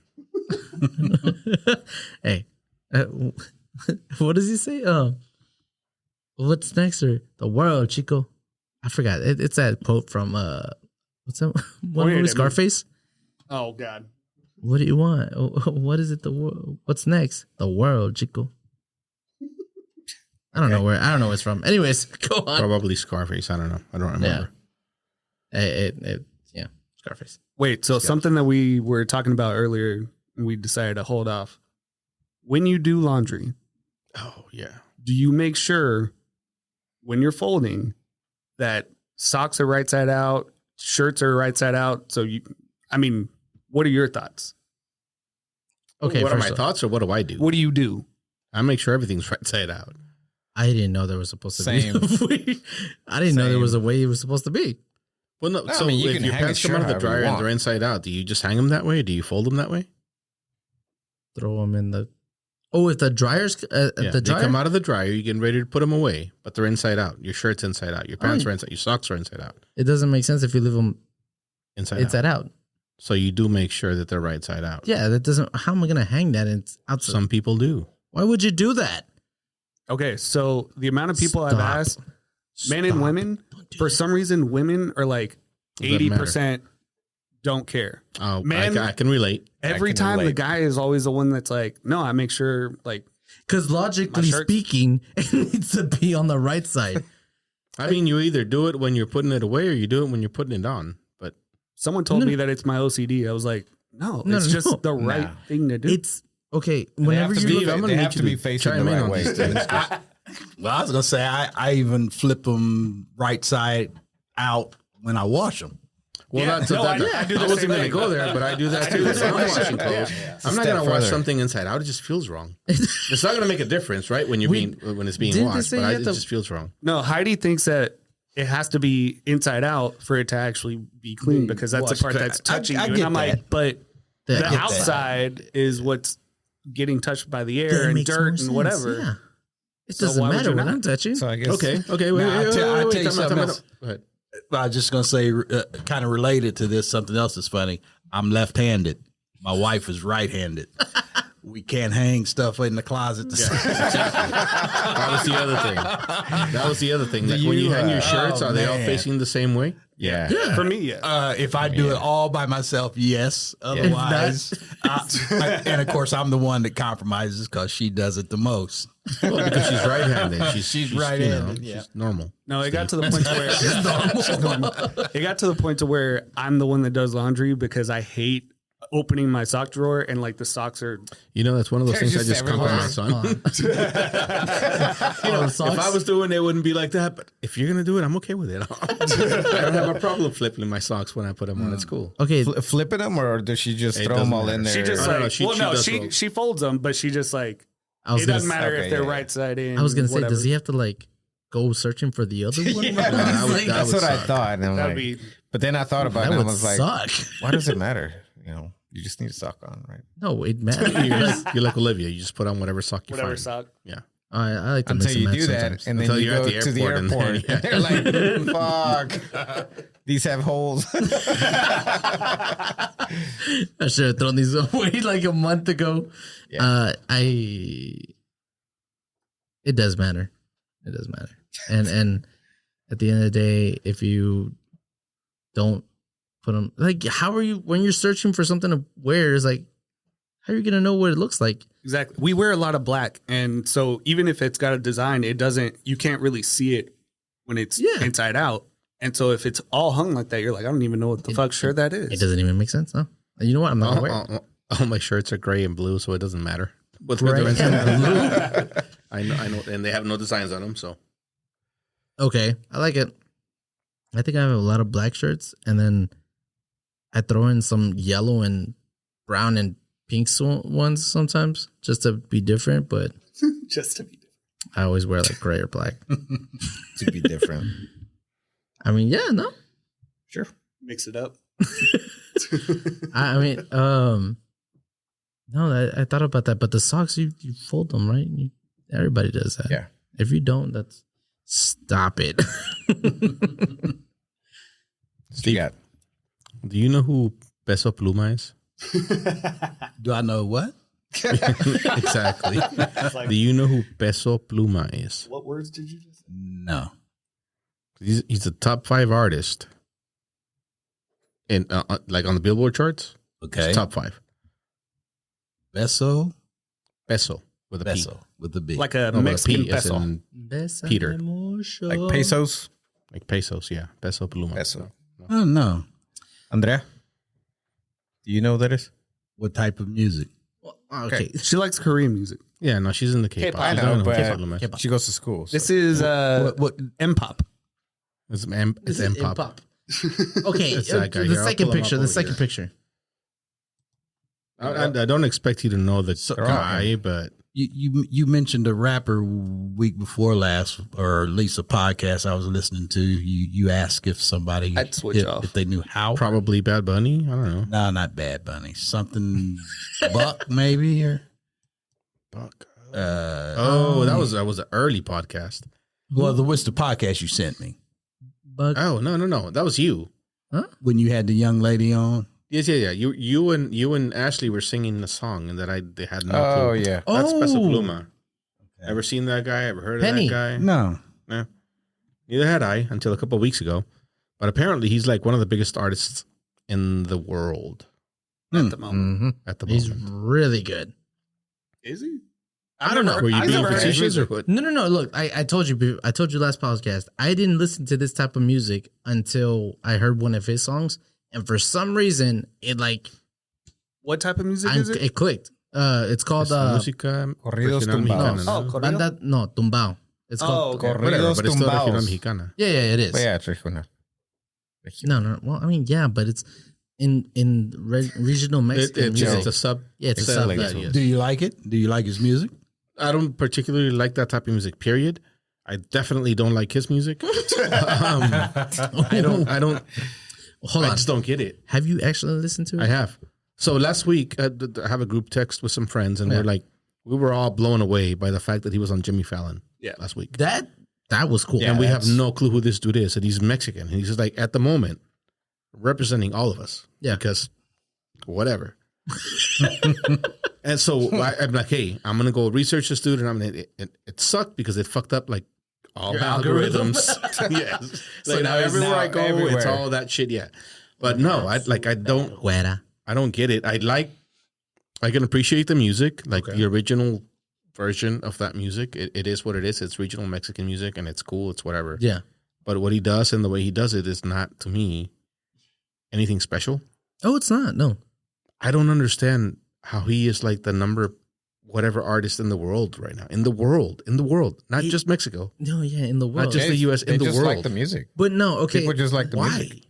Hey, what does he say? What's next? Sir? The world, Chico. I forgot. It's that quote from what's that? What Wait a movie? minute. Scarface. Oh God. What do you want? What is it? What's next? The world, Chico. I don't know where. I don't know where it's from. Anyways, go on. Probably Scarface. I don't know. I don't remember. Yeah, Scarface. Wait, so something that we were talking about earlier, and we decided to hold off. When you do laundry, Oh yeah. do you make sure when you're folding that socks are right side out, shirts are right side out? So what are your thoughts? Okay, What are my first off, thoughts, or what do I do? What do you do? I make sure everything's right side out. I didn't know there was supposed to Same. be. I didn't know there was a way it was supposed to be. Well, no. No, So I mean, you if can your hang pants a come out of the shirt however dryer you and they're want. inside out, do you just hang them that way? Or do you fold them that way? Throw them in the. Oh, if the dryer's Yeah, the they dryer. come out of the dryer. You're getting ready to put them away, but they're inside out. Your shirt's inside out. Your pants yeah. are inside. Your socks are inside out. It doesn't make sense if you leave them Inside inside out. out. So you do make sure that they're right side out. Yeah, that doesn't. How am I gonna hang that? And outside? Some people do. Why would you do that? Okay, so the amount of people I've Stop. asked, Men and women, for some reason, women are like Doesn't 80% don't care. Oh, Man, I can relate. Every can time the relate. guy is always the one that's like, no, I make sure like Because logically My shirts- speaking, it needs to be on the right side. I mean, you either do it when you're putting it away or you do it when you're putting it on. But someone told No. me that it's my OCD. I was like, no, No, it's no, just no. the right Nah. thing to do. It's okay. They Whenever have to you be, look, I'm gonna they need have you to be to facing chime the in right on way. these things. Well, I was gonna say I even flip them right side out when I wash them. well, Yeah, that's no, I do the I same wasn't going to thing. go there, but I do that too. the When same I'm thing. washing clothes. I'm not Step going to wash further. something inside out. It just feels wrong. It's not going to make a difference, right? When you're when it's being didn't they washed, say but you it have to- just feels wrong. No, Heidi thinks that it has to be inside out for it to actually be clean because that's the part that's touching I you. And get I'm that. like, but The the outside. outside is what's getting touched by the That air and makes more dirt and sense, whatever. Yeah. It So doesn't why would matter you what not? I'm touching. So I guess Okay. Wait. Now, I tell you Time out, something time out. else. Go ahead. I was just gonna say, kind of related to this. Something else is funny. I'm left-handed. My wife is right-handed. We can't hang stuff in the closet. That was the other thing. That was the other thing. Like when you hang your shirts, Oh, are they all man. facing the same way? yeah. For me, yeah. If I do it all by myself, yes. Otherwise, and of course, I'm the one that compromises because she does it the most. Well, because she's right-handed. She's right-handed, She's yeah. normal. No, it got to the point to where she's normal. It got to the point to where I'm the one that does laundry because I hate opening my sock drawer and like the socks are. You know, that's one of those They're things I just just compromise on. If I was doing it, it wouldn't be like that. But if you're gonna do it, I'm okay with it. I don't have a problem flipping my socks when I put them on. It's cool. Okay, Flipping them, or does she just It throw them doesn't all in matter. there? She just I don't like know, she does she folds them, but she just like I was it gonna doesn't matter Okay, if they're yeah, yeah. right side in. I was gonna say, whatever. does he have to like go searching for the other one? Yeah, that would- Like, that That's would what I suck. thought. And I'm That'd like, be but then I thought about that it and I would was like, suck. why does it matter? You know, you just need a sock on, right? No, it matters. You're like Olivia. You just put on whatever sock you whatever find. sock. Yeah. I like to Until mix and you match do that, sometimes. and then Until you you're at go the to the airport and then- airport, and they're like, fuck, these have holes. I should have thrown these away like a month ago. Yeah. It does matter. It does matter. And at the end of the day, if you don't put them, like, how are you when you're searching for something to wear? Is like, how are you gonna know what it looks like? Exactly. We wear a lot of black, and so even if it's got a design, it doesn't. You can't really see it when it's Yeah. inside out. And so if it's all hung like that, you're like, I don't even know what the fuck shirt that is. It doesn't even make sense. No. And you know what? I'm not gonna wear it. All my shirts are gray and blue, so it doesn't matter. What they're Gray doing. and blue. I know, and they have no designs on them. So Okay, I like it. I think I have a lot of black shirts, and then I throw in some yellow and brown and pink ones sometimes, just to be different. But Just to be different. I always wear like gray or black. To be different. I mean, yeah, no. Sure. Mix it up. I mean, no, I thought about that, but the socks you fold them, right? Everybody does that. Yeah. If you don't, that's stop it. Steve, got do you know who Peso Pluma is? Do I know what? Exactly. Do you know who Peso Pluma is? What words did you just say? No. He's a top 5 artist, in like on the Billboard charts. Okay. He's top 5. Peso. Peso with a P. Peso with the B. Like a No, with a Mexican P, as peso. in Peter. like pesos. like pesos. Yeah, Peso Pluma. Peso. Oh no. Andrea, do you know what that is? What type of music? Okay. She likes Korean music. Yeah, no, she's in the K-pop. K-pop. She's I know, not in but K-pop Pluma. K-pop. she goes to school. So. This is What? M-pop. It's This is M-pop. hip-hop. Okay, It's that guy the here. I'll second pull him picture. up The over second here. picture. I don't expect you to know the guy, but You mentioned a rapper week before last, or at least a podcast I was listening to. You asked if somebody I'd switch off. if they knew how. probably Bad Bunny. I don't know. No, not Bad Bunny. Something Buck maybe or Buck. uh that was an early podcast. well, what's the podcast you sent me But Oh no, that was you. when you had the young lady on? Yes, yeah. You and Ashley were singing the song, and they had no Oh clue. yeah. That's Peso Oh. Pluma. Ever seen that guy? Ever heard of Penny. that guy? No. Yeah, Neither had I until a couple of weeks ago. But apparently, he's like one of the biggest artists in the world At the moment. Mm-hmm. at the He's moment. really good. Is he? I don't know. Were you I've being never heard facetious or music. what? No. Look, I told you last podcast. I didn't listen to this type of music until I heard one of his songs, and for some reason, it like What type of music is it? it clicked. It's called Música Corridos regional tumbados. mexicana, Oh, ¿no? corrido? banda, no, tumbao. It's Oh, called okay. Whatever, Corridos but it's still regional tumbados. mexicana. yeah, it is. Yeah, it's regional. No. Well, I mean, yeah, but it's in regional Mexican music. It's a sub. Yeah, it's a it's sub. like Yeah, that, yes. Do you like it? Do you like his music? I don't particularly like that type of music. Period. I definitely don't like his music. I don't. Hold I on. just don't get it. Have you actually listened to it? I have. So last week, I have a group text with some friends, and we were all blown away by the fact that he was on Jimmy Fallon last week. That was cool. And we have no clue who this dude is. And he's Mexican. And he's just like, at the moment, representing all of us. Yeah. Because whatever. And so I'm like, hey, I'm going to go research this dude. And it sucked because it fucked up like all Your the algorithm. algorithms. Yes. So Like now he's everywhere now I go, everywhere. it's all that shit. Yeah. But no, I don't Güera. get it. I can appreciate the music, like the original version of that music. It is what it is. It's regional Mexican music and it's cool. It's whatever. Yeah. But what he does and the way he does it is not, to me, anything special. Oh, it's not. No. I don't understand how he is like the number whatever artist in the world right now. In the world. Not just Mexico. No, yeah, in the world. Not just the U.S. They in the just world. like the music. but no, okay. People just like the Why? music.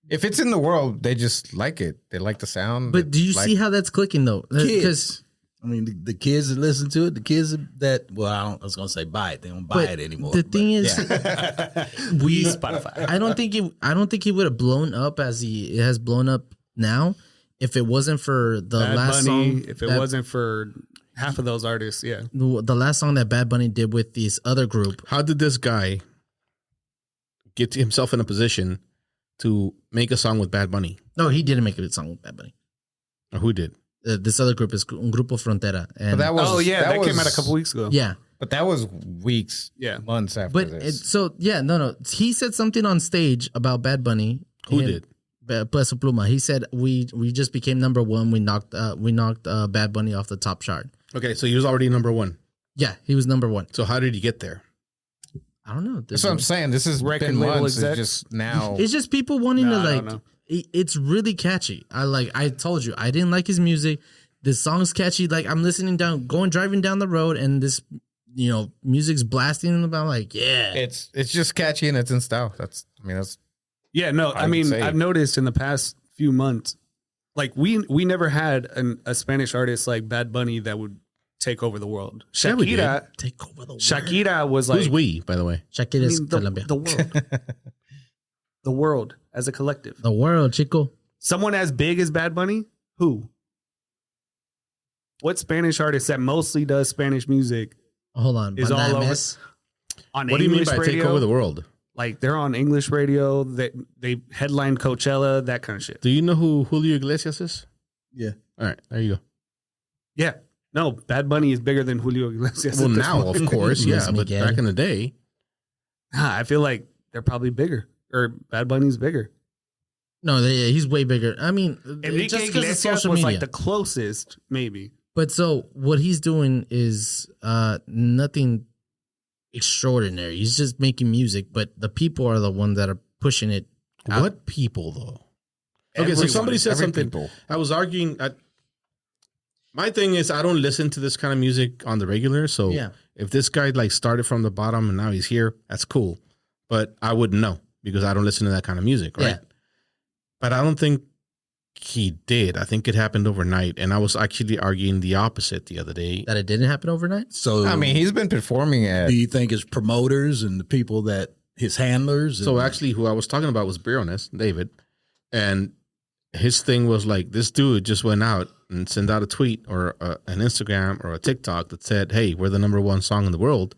If it's in the world, they just like it. They like the sound. But do you They see like- how that's clicking though? Because Kids. I mean, the kids that listen to it, the kids that I was gonna say buy it. They don't buy it anymore. the but thing is, we Spotify. I don't think he would have blown up as he has blown up now if it wasn't for the Bad last Bunny, song. if it wasn't for half of those artists, yeah. the last song that Bad Bunny did with this other group. How did this guy get himself in a position to make a song with Bad Bunny? No, he didn't make a song with Bad Bunny. Or who did? This other group is Un Grupo Frontera. And But that was, Oh yeah, that came was- out a couple weeks ago. yeah. But that was weeks, Yeah. months after But this. no. He said something on stage about Bad Bunny. Who Him- did? Peso Pluma. He said we just became number one. We knocked Bad Bunny off the top chart. Okay, so he was already number one. Yeah, he was number one. So how did he get there? I don't know. That's what I'm saying. This has Record been label months. It's execs? just now. It's just people wanting Nah, to I like. don't know. It's really catchy. I told you I didn't like his music. This song's catchy. Like I'm listening driving down the road, and this music's blasting, and I'm like, yeah. It's just catchy and it's in style. That's Yeah, no, I I would mean, say- I've noticed in the past few months, like we never had a Spanish artist like Bad Bunny that would take over the world. Yeah, we Shakira, Take over the world. Shakira was like Who's we, by the way? Shakira I is mean, Colombia. the world, the world as a collective. The world, chico. Someone as big as Bad Bunny, who? What Spanish artist that mostly does Spanish music Hold on. is Banda all over MS? on What do you mean English by radio? take over the world? Like they're on English radio. They headline Coachella, that kind of shit. Do you know who Julio Iglesias is? Yeah. All right, there you go. Yeah. No, Bad Bunny is bigger than Julio Iglesias. Well, at this now, point. of course, Luis yeah. But Miguel. back in the day, I feel like they're probably bigger, or Bad Bunny's bigger. No, he's way bigger. I mean, Enrique just because of Iglesias social was media. like the closest, maybe. But so what he's doing is nothing extraordinary. He's just making music, but the people are the ones that are pushing it. out. what people though? Okay, so Everyone. somebody said Every something. people. I was arguing. My thing is, I don't listen to this kind of music on the regular. So Yeah. if this guy like started from the bottom and now he's here, that's cool. But I wouldn't know because I don't listen to that kind of music, right? Yeah. But I don't think he did. I think it happened overnight. And I was actually arguing the opposite the other day. That it didn't happen overnight. So I mean, he's been performing at. do you think it's promoters and the people that his handlers? So and- actually, who I was talking about was Briones, David, and his thing was like this dude just went out and sent out a tweet or an Instagram or a TikTok that said, "Hey, we're the number one song in the world,"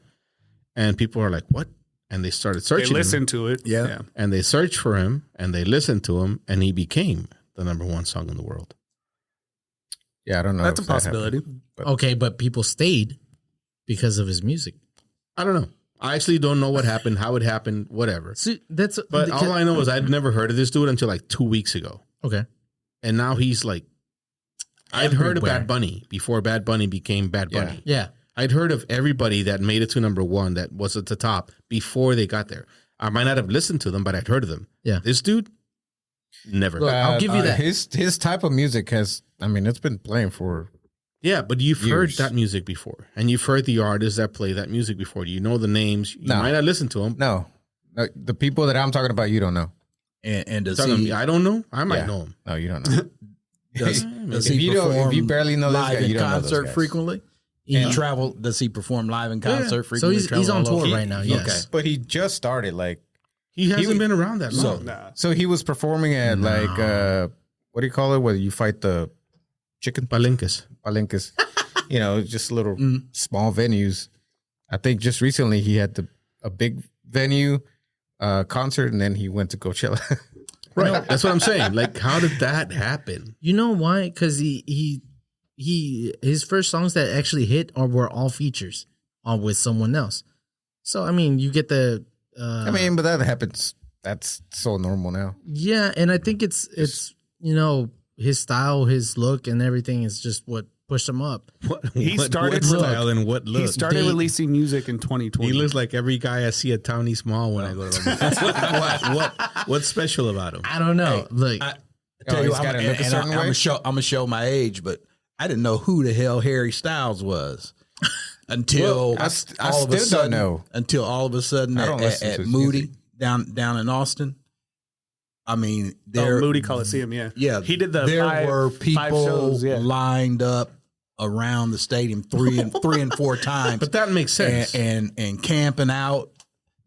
and people are like, "What?" And they started They searching. him, listened to it. Yeah. and they searched for him and they listened to him, and he became the number one song in the world. Yeah, I don't know. That's a if that happened. possibility. Okay, but people stayed because of his music. I don't know. I actually don't know what happened, how it happened, whatever. See, that's But all I know is I'd never heard of this dude until like 2 weeks ago. okay. And now he's like, I'd heard of Everywhere. Bad Bunny before Bad Bunny became Bad Yeah. Bunny. Yeah. I'd heard of everybody that made it to number one that was at the top before they got there. I might not have listened to them, but I'd heard of them. Yeah. This dude, never. Look, I'll give you that. His type of music has, I mean, it's been playing for. Yeah, but you've heard Years. that music before, and you've heard the artists that play that music before. You know the names. You No. might not listen to them. No, the people that I'm talking about, you don't know. And does Talking to he me, I don't know. I might Yeah. know him. No, you don't know. does If he you don't, if perform you barely know this live guy, in you don't know those concert guys. frequently? He- And travel? Does he perform live in concert So frequently? he's Travel on all over? tour right now. Yes. But he just started like. He hasn't was- been around that long. Nah. So he was performing at like what do you call it? Where you fight the chicken Palenques. palenques, you know, just little small venues. I think just recently he had a big venue concert, and then he went to Coachella. Right. That's what I'm saying. Like, how did that happen? You know why? Because he his first songs that actually hit were all features with someone else. So I mean, you get the. I mean, but that happens. That's so normal now. Yeah, and I think it's his style, his look, and everything is just what pushed him up. He started what style and what look. He started releasing music in 2020. He looks like every guy I see at Townie Small when I go to the What's special about him? I don't know. Look, I tell Oh, you, he's gotta look a certain I'm way? gonna show my age, but I didn't know who the hell Harry Styles was until I all of a still don't sudden. know. Until all of a sudden I don't at listen to his Moody music. down in Austin. I mean, there Moody Coliseum, yeah. Yeah, He did the there five- were five people shows, yeah. lined up around the stadium three and four times, But that makes sense. and camping out.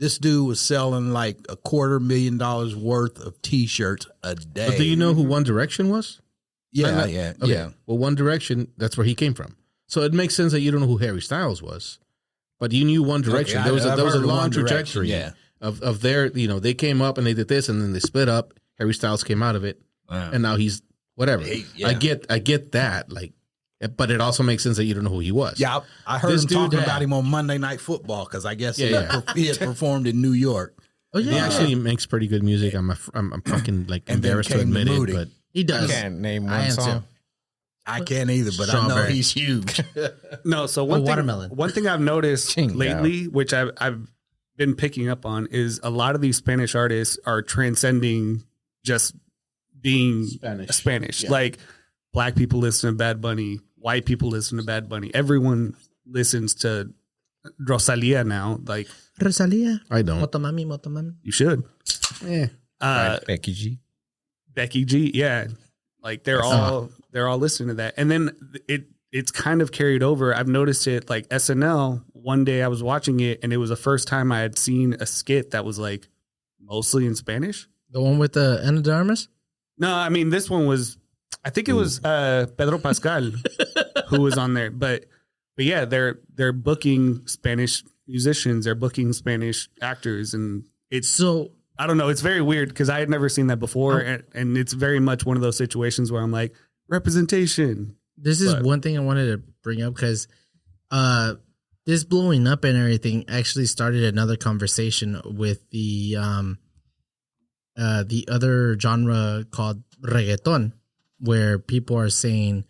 This dude was selling like $250,000 worth of T-shirts a day. But do you know who One Direction was? Yeah, Okay. yeah. Well, One Direction, that's where he came from. So it makes sense that you don't know who Harry Styles was, but you knew One Direction. Okay, there was I've a heard of long One Direction, trajectory yeah. of their, they came up and they did this and then they split up. Harry Styles came out of it, and now he's whatever. Yeah. I get that, like, but it also makes sense that you don't know who he was. Yeah, I heard This him dude talking had- about him on Monday Night Football because I guess Yeah, he had performed in New York. oh He yeah, actually makes pretty good music. I'm fucking like And then embarrassed to came admit it, Moody. but he I does. can't name I one am song. too. I can't either, but I know Strawberry. he's huge. No, so watermelon. one thing I've noticed Chinga. lately, which I've been picking up on, is a lot of these Spanish artists are transcending just being Spanish. Yeah. Like black people listen to Bad Bunny, white people listen to Bad Bunny. Everyone listens to Rosalia now. Like Rosalia, I don't. motomami, motomami. you should. Eh. Becky G. Becky G, yeah, like they're all listening to that, and then it's kind of carried over. I've noticed it like SNL. One day I was watching it, and it was the first time I had seen a skit that was like mostly in Spanish. The one with the Ana de Armas. No, I mean this one was. I think it was Pedro Pascal who was on there, but yeah, they're booking Spanish musicians, they're booking Spanish actors, and it's So I don't know. It's very weird because I had never seen that before, and it's very much one of those situations where I'm like, representation. this is But- one thing I wanted to bring up because this blowing up and everything actually started another conversation with the other genre called reggaeton, where people are saying,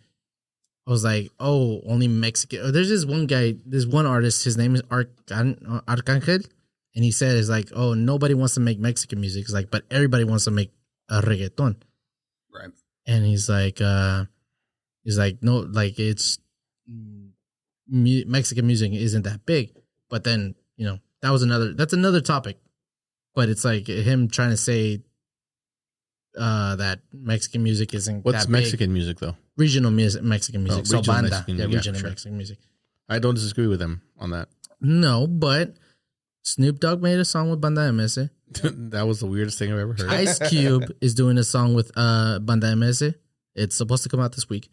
I was like, oh, only Mexican. Oh, there's this one guy, this one artist, his name is Arcangel, and he said, it's like, oh, nobody wants to make Mexican music. It's like, but everybody wants to make a reggaeton. Right. And he's like, no, like it's Mexican music isn't that big. But then, that's another topic. But it's like him trying to say that Mexican music isn't What's that Mexican music though? big. Regional music, Mexican music. So regional banda. Mexican Yeah, music, regional sure. Mexican music. I don't disagree with them on that. No, but Snoop Dogg made a song with Banda MS. That was the weirdest thing I've ever heard. Ice Cube is doing a song with Banda MS. It's supposed to come out this week.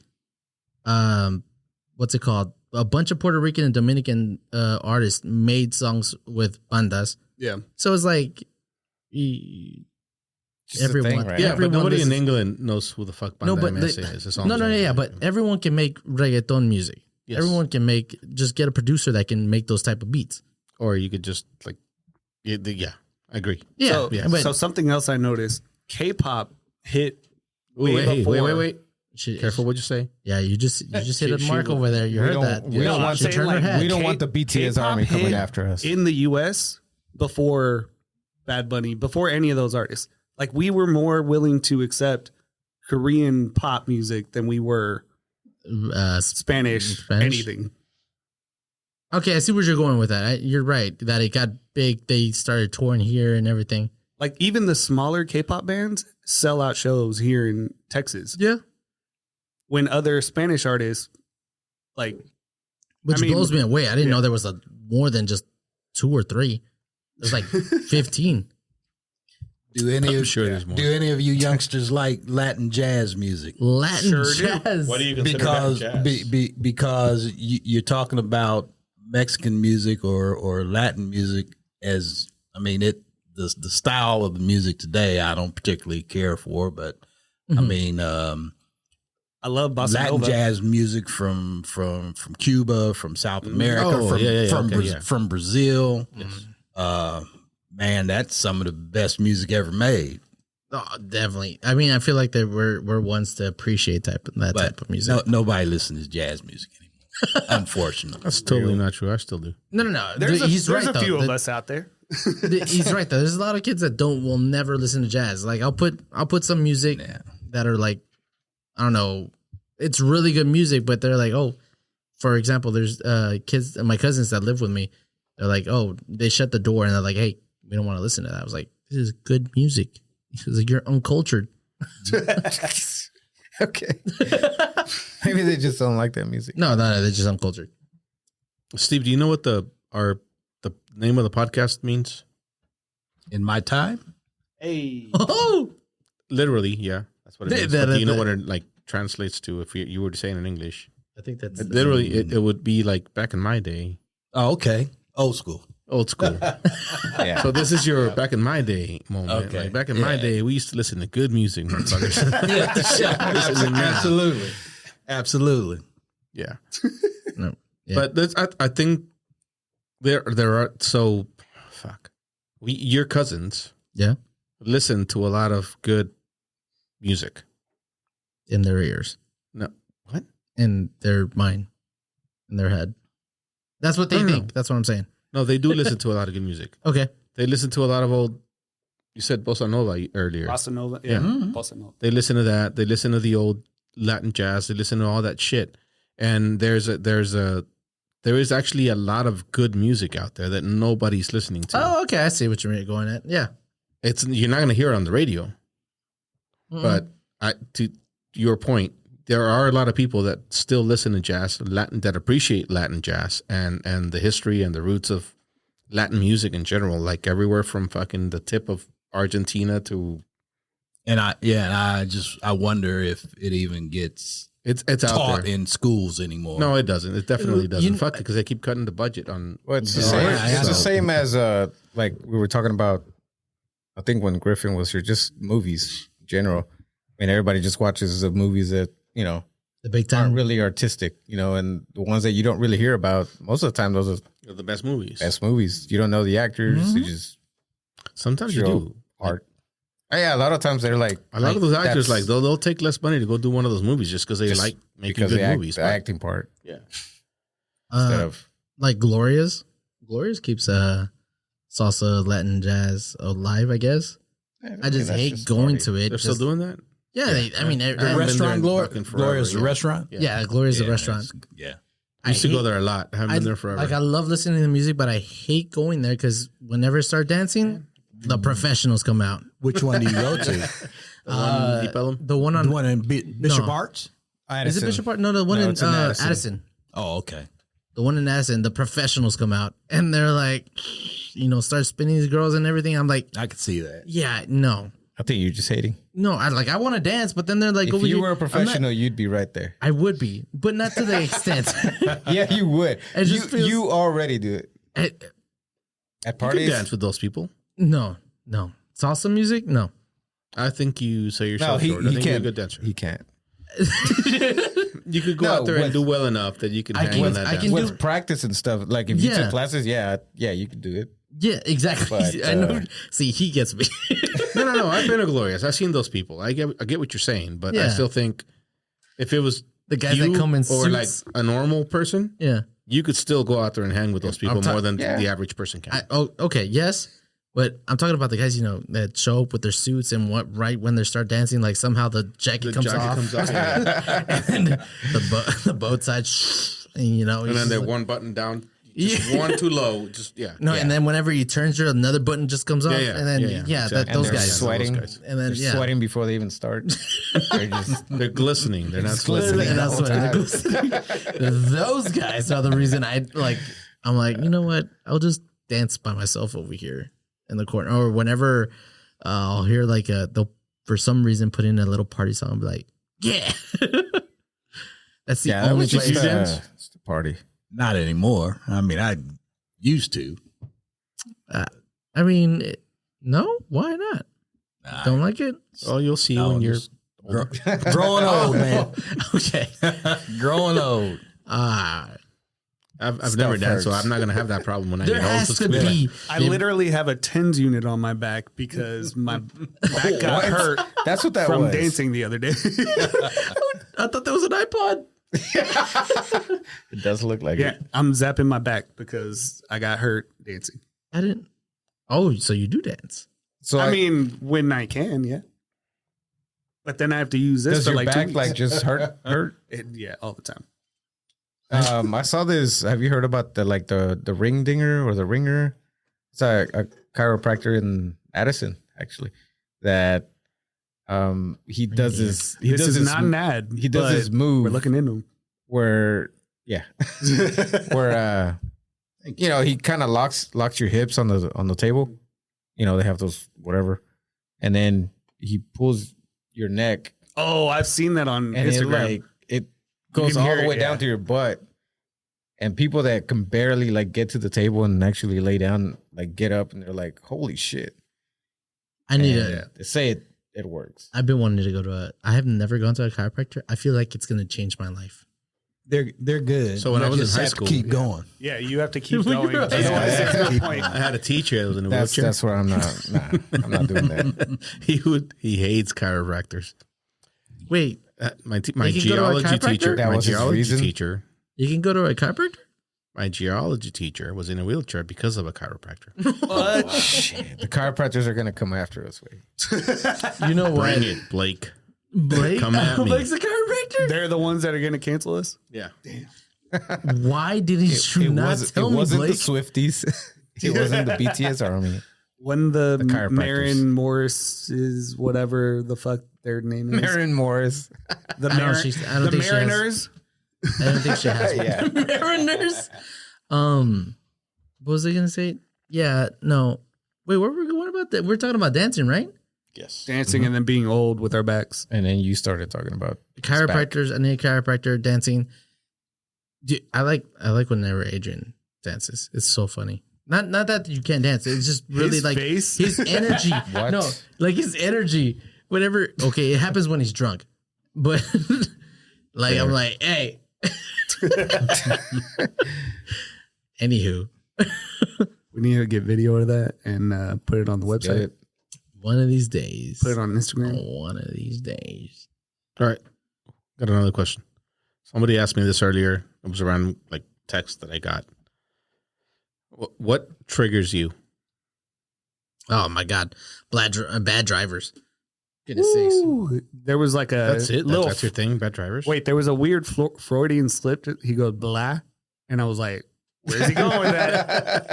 What's it called? A bunch of Puerto Rican and Dominican artists made songs with bandas. Yeah. So it's like Just a everyone, thing, right? yeah, but everyone nobody in listens- England knows who the fuck Banda No, but MS they- is. The song's No, over. yeah, but everyone can make reggaeton music. Yes. Everyone can just get a producer that can make those type of beats. or you could just like, yeah, I agree. Yeah, So, yeah. But so something else I noticed: K-pop hit. Ooh, way before- wait. Careful what you say. Yeah, you just hit a she mark will- over there. You heard that. We don't No, want I'm to saying, like, we don't K- want the BTS K-pop army coming hit after us. in the U.S. before Bad Bunny, before any of those artists. Like we were more willing to accept Korean pop music than we were Spanish anything. Okay, I see where you're going with that. You're right that it got big. They started touring here and everything. Like even the smaller K-pop bands sell out shows here in Texas. Yeah, When other Spanish artists, like which I mean, blows me away. I didn't yeah. know there was a more than just 2 or 3. There's like 15. Do any I'm of sure there's more. Do any of you youngsters like Latin jazz music? Latin Sure do. jazz. What do you consider Because Latin jazz? because you're talking about Mexican music or Latin music as I mean it the style of the music today I don't particularly care for, but I Mhm. mean I love bossa Latin nova. jazz music from Cuba, from South America, Oh, from yeah, from, okay, Bra- yeah. from Brazil. Yes. Man, that's some of the best music ever made. Oh, definitely. I mean, I feel like that we're ones to appreciate that But type of music. nobody listens to jazz music anymore. Unfortunately, That's totally not true. I still do. No. There's right, a though. few of us out there. He's right though. There's a lot of kids that will never listen to jazz. Like I'll put some music that are like, I don't know, it's really good music, but they're like, oh, for example, there's kids, my cousins that live with me. They're like, oh, they shut the door and they're like, hey, we don't want to listen to that. I was like, this is good music. He was like, you're uncultured. Okay. Maybe they just don't like that music. No, they're just uncultured. Steve, do you know what the name of the podcast means? in my time, Hey, Oh, Literally, yeah, that's what it means. That- But do you know that- what it like translates to if you were to say it in English? I think that's Literally, it would be like back in my day, oh, okay, old school. old school. Yeah. So this is your back in my day moment. Okay. Like back in my Yeah. day, we used to listen to good music, motherfuckers. Absolutely. Yeah. No, yeah. But that's, I think there are so fuck. Your cousins Yeah, listen to a lot of good music. in their ears, No, what? in their mind, in their head. That's what they No, no, think. no. That's what I'm saying. No, they do listen to a lot of good music. Okay. They listen to a lot of old. You said bossa nova earlier. bossa nova. Yeah. Yeah, bossa nova. They listen to that. They listen to the old Latin jazz. They listen to all that shit. And there is actually a lot of good music out there that nobody's listening to. Oh, okay. I see what you're going at. Yeah. You're not going to hear it on the radio. But to your point, there are a lot of people that still listen to jazz, Latin, that appreciate Latin jazz and the history and the roots of Latin music in general, like everywhere from fucking the tip of Argentina to And I wonder if it even gets it's out taught there. in schools anymore. No, it doesn't. It definitely doesn't. You- Fuck it, because they keep cutting the budget on. Well, it's the Yeah. same. Yeah, It's the so- same as like we were talking about. I think when Griffin was here, just movies in general. I mean, everybody just watches the movies that the big aren't time. really artistic, and the ones that you don't really hear about. Most of the time, those are They're the best movies. best movies. You don't know the actors. You just Sometimes you show do. art. Oh, yeah, a lot of times they're like A lot of those actors, that's- like they'll take less money to go do one of those movies just because they Just like making because good the movies. the but- acting part yeah. instead Uh, of like Gloria's. Gloria's keeps salsa, Latin jazz alive, I guess. I just hate going to it. They're still doing that? Yeah, I mean, I I haven't been restaurant there fucking forever, Gloria's the yeah. restaurant. yeah, Gloria's the restaurant. Yeah. I used to hate- go there a lot. I haven't been there forever. Like I love listening to the music, but I hate going there because whenever I start dancing, the professionals come out. Which one do you go to? The one in Deep Ellum? The one on The one in Bishop No. Arts? is it Bishop Park? No, the one No, in it's in Addison. Addison. Oh, okay. The one in Addison. The professionals come out and they're like, start spinning these girls and everything. I'm like, I could see that. yeah, no. I think you're just hating. No, I want to dance, but then they're like, If over you here. were a I'm not- professional, you'd be right there. I would be, but not to the extent. Yeah, you would. It just feels- You already do it It- at You can parties. dance with those people. no. Salsa music? No. I think you say No, yourself he short. I think you're a can't. good dancer. He can't. You could go No, out there and with- do well enough that you can I hang can- on that I dance. can floor. With practice and stuff. Like if you Yeah. took classes, yeah, you could do it. Yeah, exactly. But, I know. See, he gets me. No. I've been to Glorious. I've seen those people. I get what you're saying, but I Yeah. still think if it was The guys you that come in or like suits. a normal person, Yeah. you could still go out there and hang with those people more than the average person can. Okay. Yes. But I'm talking about the guys, that show up with their suits and right when they start dancing, like somehow the jacket comes off. Yeah. And the both sides, and And he's then just they're like- one button down, just one too low. Just No, and then whenever he turns, another button just comes off, Yeah, and then exactly. those they're guys, sweating. and then They're sweating before they even start. They're glistening. They're not Literally, glistening. and that's what those guys are the reason I'm like, you know what? I'll just dance by myself over here in the corner, or whenever I'll hear like they'll for some reason put in a little party song, and be like, yeah. That's the only just, place. it's the party. Not anymore. I mean, I used to. I mean, no, why not? Nah, Don't like it? Oh, you'll see no, when you're. just growing old, man. Okay. Growing old. I've never danced, so I'm not gonna have that problem when I There get old. has So to it's gonna be. I literally have a TENS unit on my back because my back got hurt That's what that from was. dancing the other day. I thought that was an iPod. It does look like Yeah, it. I'm zapping my back because I got hurt dancing. I didn't. Oh, so you do dance? So I mean, when I can, yeah. But then I have to use this does for your like 2 back weeks. like just hurt? Yeah, all the time. I saw this. Have you heard about the ring dinger or the ringer? It's a chiropractor in Addison, actually. That he does this. He This does is this, not an ad. He does but this move. We're looking into him. Where where he kind of locks your hips on the table. They have those whatever, and then he pulls your neck, Oh, I've seen that on and Instagram. it goes can all hear the it, way down yeah. to your butt. And people that can barely get to the table and actually lay down, get up, and they're like, "Holy shit!" I need And they say it works. I've been wanting to go to I have never gone to a chiropractor. I feel like it's going to change my life. They're good. So when You I was in just high have to school- keep going. Yeah, you have to keep When going. you're up. Otherwise, Yeah. there's no point. I had a teacher that was in a wheelchair. That's where I'm not. Nah, I'm not doing that. He hates chiropractors. Wait, My You can go to a geology chiropractor? teacher. That My was his geology reason? teacher. you can go to a chiropractor? My geology teacher was in a wheelchair because of a chiropractor. Shit, the chiropractors are gonna come after us. Wait. You know what? Bring it, Blake. Blake? Come at me. Blake's a chiropractor? They're the ones that are going to cancel us. Yeah. Why didn't you not tell me, wasn't Blake? the Swifties. It wasn't the BTS army. When the chiropractors. Marin Morris is whatever the fuck their name is. Marin Morris. The, I don't Mar- think she- I don't the think she has- Mariners. I don't think she has one. Yeah. Mariners. What was I gonna say? Yeah, no. Wait, what were we going about that? We're talking about dancing, right? Yes. Dancing and then being old with our backs. And then you started talking about Chiropractors. I need a chiropractor. Dancing. Dude, I like whenever Adrian dances. It's so funny. Not that you can't dance. It's just really His like face? his energy. What? No, like his energy. Whenever. Okay, it happens when he's drunk, but like I'm like, hey. Anywho, We need to get video of that and put it on the website. one of these days. Put it on Instagram. One of these days. All right. Got another question. Somebody asked me this earlier. It was around text that I got. What triggers you? Oh my God, bad drivers. Goodness sakes. Ooh, there was like a That's it. little. That's your thing. Bad drivers. Wait, there was a weird Freudian slip. He goes blah, and I was like, "Where's he going with that?"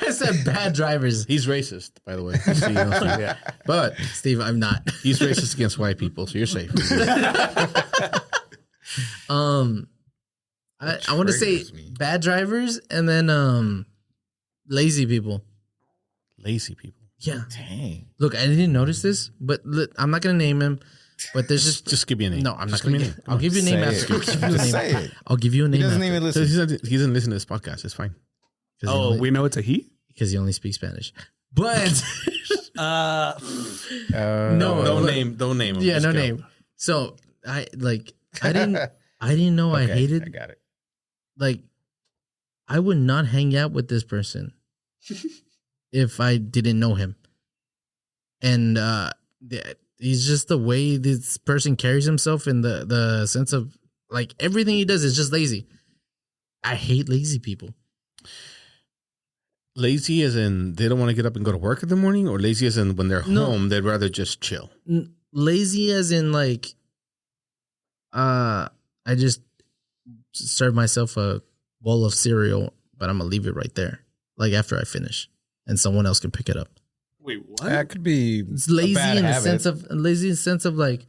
I said bad drivers. He's racist, by the way. Just so you know, Steve. Yeah. But Steve, I'm not. he's racist against white people, so you're safe. I want to say triggers me? bad drivers and then lazy people. Lazy people. Yeah. Dang. Look, I didn't notice this, but I'm not gonna name him. But there's just Just give me a name. no. I'm Just not give me gonna. a name. I'll give you a name Say after. it. I'll give you a Just name. say it. I'll give you a He name. doesn't after. even So listen. he doesn't listen to this podcast. It's fine. Oh, we know it's a he. Because he only speaks Spanish. But Uh, no, Don't look- name. Don't name him. yeah, Just no go. name. So I I didn't know I Okay, hated. I got it. Like, I would not hang out with this person if I didn't know him. And he's just the way this person carries himself in the sense of like everything he does is just lazy. I hate lazy people. Lazy as in they don't want to get up and go to work in the morning, or lazy as in when they're home, they'd rather just chill? Lazy as in like, I just serve myself a bowl of cereal, but I'm going to leave it right there. Like after I finish and someone else can pick it up. Wait, what? That could be It's lazy a bad in the habit. sense of like,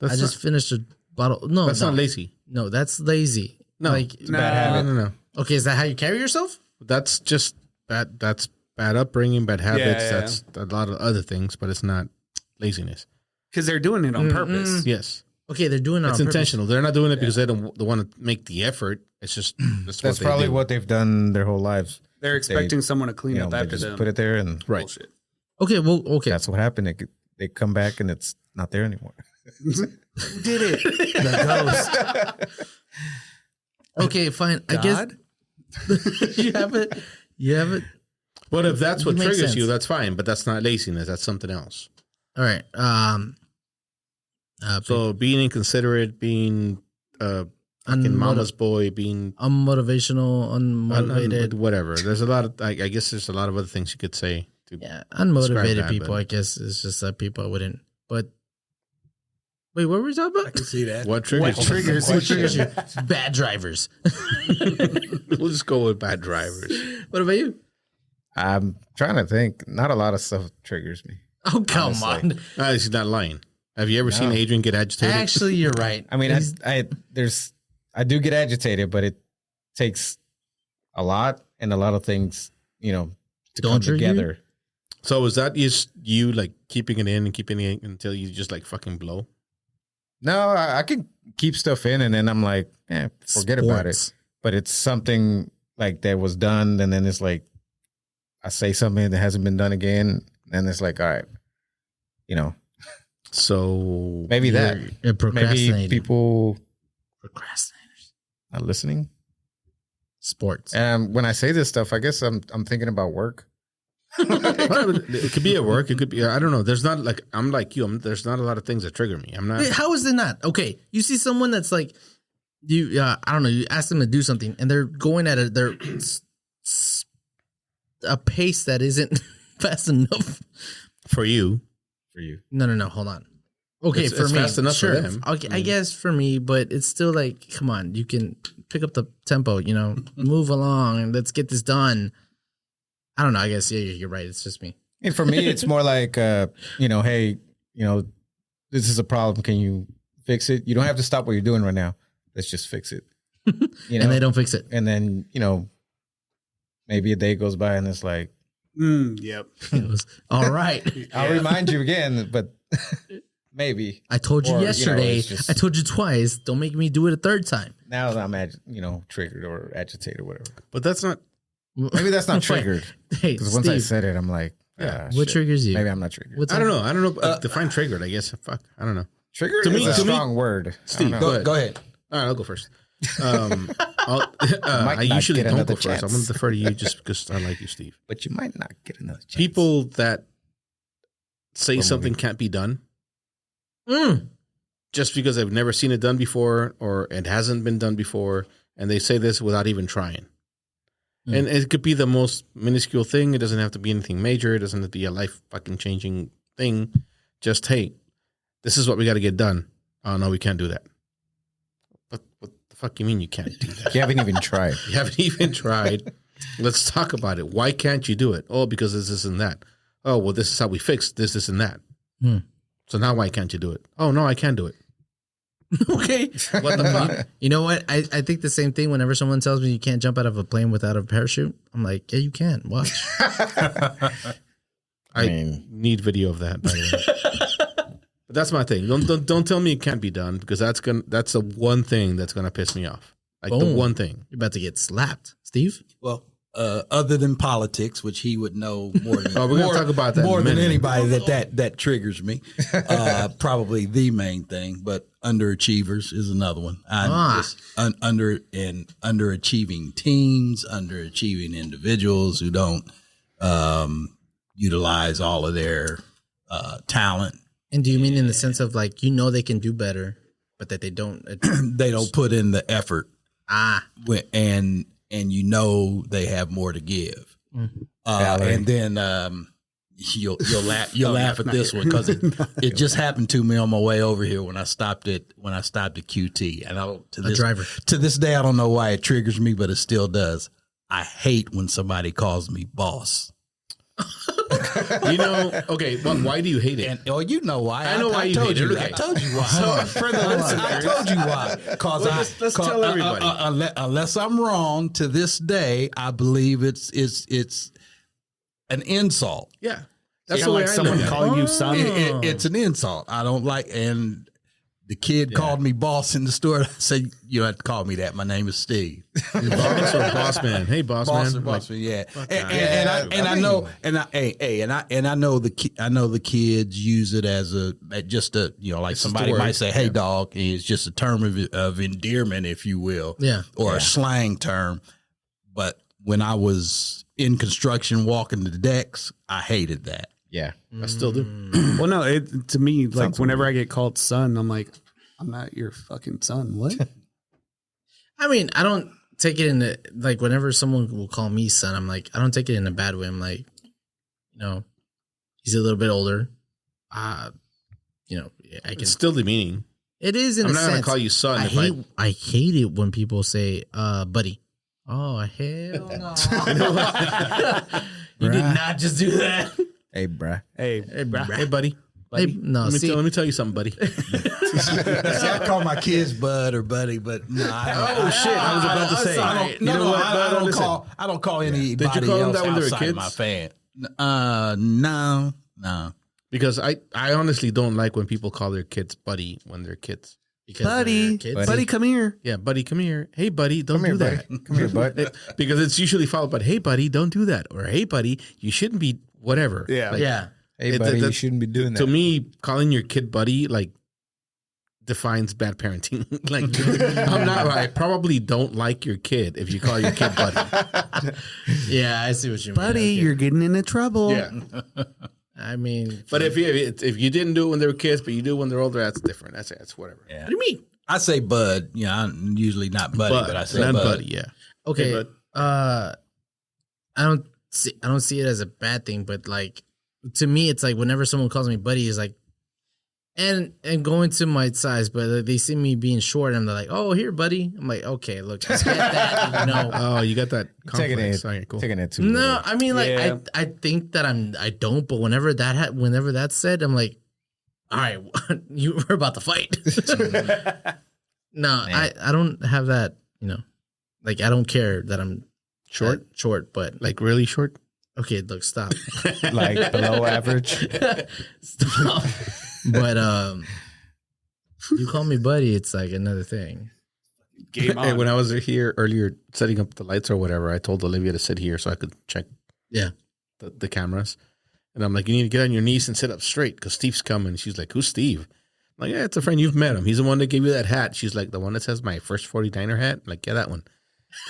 That's I just finished a bottle. No, That's no. not lazy. No, that's lazy. No, like, it's a bad habit. No. okay, is that how you carry yourself? That's just bad. That's bad upbringing, bad habits. Yeah. That's a lot of other things, but it's not laziness. Because they're doing it on purpose. Yes, Okay, they're doing it it's on intentional. They're not doing it because they want to make the effort. It's just That's what they probably do. what they've done their whole lives. They're expecting someone to clean You know, up they after just them. put it there, and Right. Bullshit. Okay, well, okay. that's what happened. They come back and it's not there anymore. Who did it? The ghost. Okay, fine. I guess you have it. You have it. But if that's what It makes triggers you, sense. that's fine. But that's not laziness. That's something else. All right. So being inconsiderate, being fucking mama's boy, being unmotivational, unmotivated. whatever. There's a lot of. I guess there's a lot of other things you could say. To Yeah, describe unmotivated that, people. but- I guess it's just that people I wouldn't. But wait, what were we talking about? See that? What triggers? What triggers you? Bad drivers. We'll just go with bad drivers. What about you? I'm trying to think. Not a lot of stuff triggers me. Oh, come Honestly. on. He's not lying. Have you ever seen Adrian get agitated? Actually, you're right. I mean, I do get agitated, but it takes a lot and a lot of things, to Don't come trigger you? together. So is that you like keeping it in and keeping it in until you just like fucking blow? No, I can keep stuff in, and then I'm like, forget about it. Sports. But it's something like that was done, and then it's like I say something that hasn't been done again, and it's like, all right, So maybe that. You're procrastinating. Maybe people Procrastinators. not listening. Sports. And when I say this stuff, I guess I'm thinking about work. it could be at work. It could be. I don't know. There's not like I'm like you. There's not a lot of things that trigger me. I'm not. Wait, how is it not? Okay, you see someone that's like, you. I don't know. You ask them to do something, and they're going at a pace that isn't fast enough. For you. For you. No. Hold on. Okay, It's for me, fast enough for sure. them. Okay, I guess for me, but it's still like, come on, you can pick up the tempo. Move along, and let's get this done. I don't know. I guess you're right. It's just me. And for me, it's more like, hey, this is a problem. Can you fix it? You don't have to stop what you're doing right now. Let's just fix it. And they don't fix it. And then, maybe a day goes by and it's like, Yep. It was, all right. I'll remind you again, but maybe. I told you Or, yesterday. it's just- I told you twice. Don't make me do it a third time. Now that I'm, triggered or agitated or whatever. But that's not. Maybe that's not Wait. triggered. Hey, Because once I Steve, said it, I'm like, what triggers you? Maybe I'm not triggered. What's I don't know. Define triggered. I guess. Fuck. I don't know. Triggered To me- is a to me- strong word. Steve, I don't know. go ahead. Go ahead. All right, I'll go first. I not usually get don't go another first. I'm chance. going to defer to you just because I like you, Steve. But you might not get another chance. People that say Or something movie. can't be done Mm. just because they've never seen it done before or it hasn't been done before, and they say this without even trying. And it could be the most minuscule thing. It doesn't have to be anything major. It doesn't have to be a life fucking changing thing. Just, hey, this is what we got to get done. Oh, no, we can't do that. What the fuck you mean you can't do that? You haven't even tried. You haven't even tried. Let's talk about it. Why can't you do it? Oh, because this and that. Oh, well, this is how we fix this and that. Hmm. So now why can't you do it? Oh, no, I can do it. Okay. What the fuck? You know what? I think the same thing whenever someone tells me you can't jump out of a plane without a parachute. I'm like, yeah, you can. Watch. I mean- need video of that, by the way. But that's my thing. Don't tell me it can't be done because that's the one thing that's gonna piss me off. Like the Boom. one thing. You're about to get slapped, Steve. Well, other than politics, which he would know more than Oh, we're gonna talk about that in a more than minute. anybody. That triggers me. Probably the main thing, but underachievers is another one. Underachieving teams, underachieving individuals who don't utilize all of their talent. And do you mean in the sense of like they can do better, but that they don't? They don't put in the effort. Ah, And they have more to give. And then you'll laugh at this one because it just happened to me on my way over here when I stopped at QT. And driver. To this day, I don't know why it triggers me, but it still does. I hate when somebody calls me boss. Okay, well, why do you hate it? And you know why. I know why you hate it. Okay. I told you why. So, for the listeners, I told you why. Because let's tell everybody. Unless I'm wrong, to this day, I believe it's an insult. Yeah, that's You the don't way like I someone look at it. calling you son. It's an insult. I don't like. And the kid called me boss in the store. I said, "You don't have to call me that. My name is Steve." Boss or boss man? Hey, boss man. Boss, Like, yeah. yeah. I know the kids use it as just a like It's just somebody a word. might say, "Hey, dog," it's just a term of endearment, if you will, or a slang term. But when I was in construction, walking the decks, I hated that. Yeah. I still do. Well, no, to me, like whenever I get called son, I'm like, I'm not your fucking son. What? I mean, I don't take it in the like. Whenever someone will call me son, I'm like, I don't take it in a bad way. I'm like, he's a little bit older. I can. It's still demeaning. It is in I'm a not sense. gonna call you son. I hate it when people say, buddy. Oh hell no! You did not just do that. Hey, bruh. Hey, Hey, buddy. Hey, no, Let see, me tell you something, buddy. See, I call my kids bud or buddy, but no. Oh, shit, I was about to say. I You know what? I don't call anybody Did you call them else that when they were outside of kids? my fan. No. Because I honestly don't like when people call their kids buddy when they're kids. because buddy, they're kids. buddy, come here. Yeah, buddy, come here. Hey, buddy, don't Come do here, that. buddy. Come here, bud. Because it's usually followed by, hey, buddy, don't do that. Or, hey, buddy, you shouldn't be whatever. Yeah. Like, Yeah, Hey, It- buddy, that- you shouldn't be doing that. To me, calling your kid buddy, like, defines bad parenting. Like, I probably don't like your kid if you call your kid buddy. yeah, I see what you mean. Buddy, Okay. you're getting into trouble. Yeah. I mean, But if you didn't do it when they were kids, but you do it when they're older, that's different. That's whatever. Yeah. what do you mean? I say bud. I'm usually not buddy, but I say not bud. buddy, yeah. Okay, Hey, bud. I don't see it as a bad thing, but like to me, it's like whenever someone calls me buddy, is like, and going to my size, but they see me being short, and they're like, "Oh, here, buddy." I'm like, "Okay, look, just get that." Oh, you got that Taking complex. it, Okay, cool. taking it too. No, literal. I mean, like, Yeah. I think that I don't, but whenever that's said, I'm like, all right, we're about to fight. No, I don't have that, like, I don't care that I'm short, but Like really short? okay, look, stop. Like below average. Stop. But, you call me buddy, it's like another thing. Game Hey, on. when I was here earlier setting up the lights or whatever, I told Olivia to sit here so I could check the cameras. And I'm like, you need to get on your knees and sit up straight because Steve's coming. She's like, who's Steve? I'm like, yeah, it's a friend. You've met him. He's the one that gave you that hat. She's like, the one that says my first 49er hat? I'm like, yeah, that one.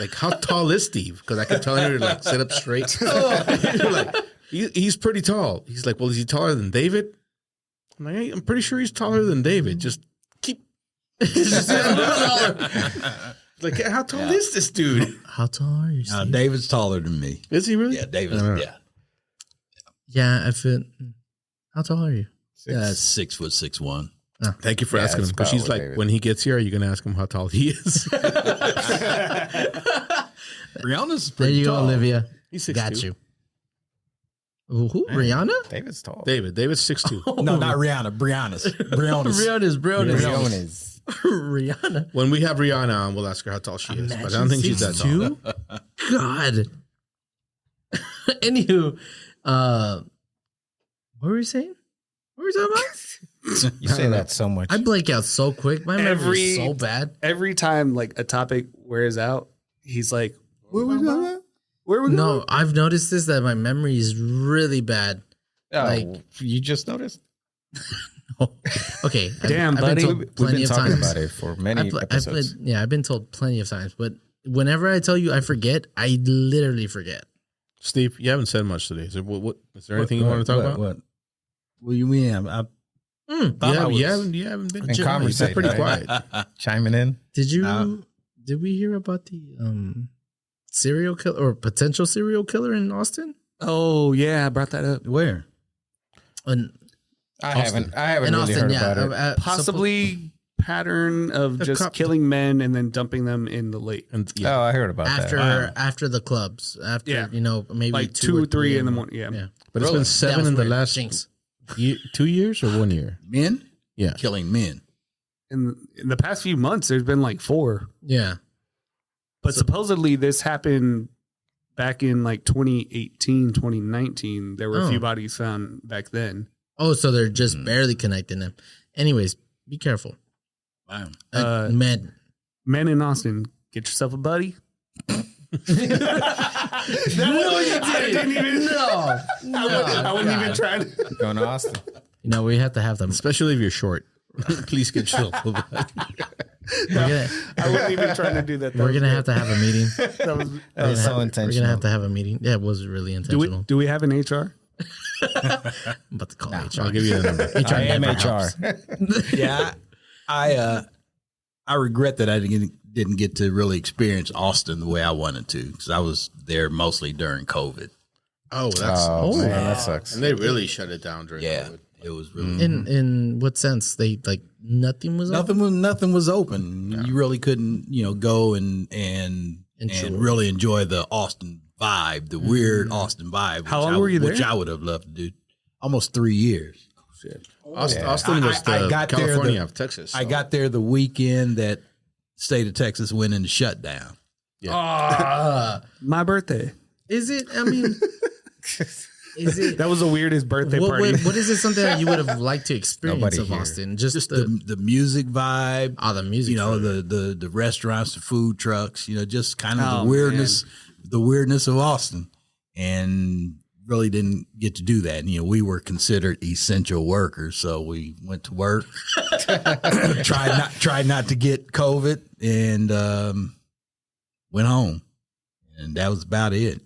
Like, how tall is Steve? Because I could tell her to like sit up straight. You're like, he's pretty tall. He's like, well, is he taller than David? I'm like, hey, I'm pretty sure he's taller than David. Just keep. Like, how tall is this dude? How tall are you, Steve? David's taller than me. Is he really? Yeah, David's. I don't know. Yeah, Yeah, I feel. How tall are you? yeah, 6'6'1". Thank you for Yeah, asking him. that's Because she's about what like, David- when he gets here, are you going to ask him how tall he is? Brianna's There pretty you tall. go, Olivia. He's 6'2". Got you. Who? Rihanna? David's tall. David's 6'2". No, not Rihanna. Brianna's. Rihanna's. Briones. Rihanna. When we have Rihanna on, we'll ask her how tall she is. But I don't think she's that tall. 6'2"? God. Anywho, what were we saying? What were we talking about? You say that so much. I blank out so quick. My memory is so bad. Every time like a topic wears out, he's like, "What was that?" Where we going? No, I've noticed this that my memory is really bad. Oh, Like- you just noticed? Okay, Damn, I've buddy. been told We've plenty been of talking times. about it for many episodes. I've been told plenty of times, but whenever I tell you I forget, I literally forget. Steve, you haven't said much today. Is there anything you want to talk about? What do you mean? I You haven't been And conversating, pretty right? quiet. Chiming in. Did we hear about the serial killer or potential serial killer in Austin? Oh yeah, I brought that up. Where? And I haven't in really Austin, heard yeah, about it. Possibly pattern of A just cop- killing men and then dumping them in the lake. And Oh, I heard about after that. after the clubs, after Yeah. maybe Like 2 or 3 in the a.m. morning. Yeah. but it's Really? been 7 That was in the weird. last Jinx. 2 years or 1 year. Men? Yeah. Killing men. In the past few months, there's been like 4. Yeah. But supposedly this happened back in like 2018, 2019. There were a Oh. few bodies found back then. Oh, so they're just barely connecting them. Anyways, be careful. Wow. Men. Men in Austin, get yourself a buddy. No, you didn't even. No. I wouldn't even try to. Going to Austin. We have to have them. Especially if you're short. Please get yourself a buddy. I wouldn't even try to do that. We're gonna have to have a meeting. That was, That was so We're gonna intentional. have to have a meeting. Yeah, it was really intentional. do we have an HR? I'm about to call HR. I'll give you the number. HR I am never HR. helps. Yeah, I regret that I didn't get to really experience Austin the way I wanted to because I was there mostly during COVID. Oh, that's Oh, man, that sucks. and they really shut it down during Yeah, COVID. it was really In what sense? They nothing was up? nothing was open. You really couldn't go and Enjoy. really enjoy the Austin vibe, the weird Austin vibe. How which long I- were you Which there? I would have loved to do. Almost 3 years. Austin was I the got there California of Texas. I so- got there the weekend that state of Texas went into shutdown. My birthday. Is it? I mean, is it? That was the weirdest birthday party. What is it? Something that you would have liked to experience Nobody of here. Austin? Just The music vibe, the music. the restaurants, the food trucks, just kind of Oh, the weirdness of Austin, and really didn't get to do that. We were considered essential workers, so we went to work, tried not to get COVID, and went home, and that was about it.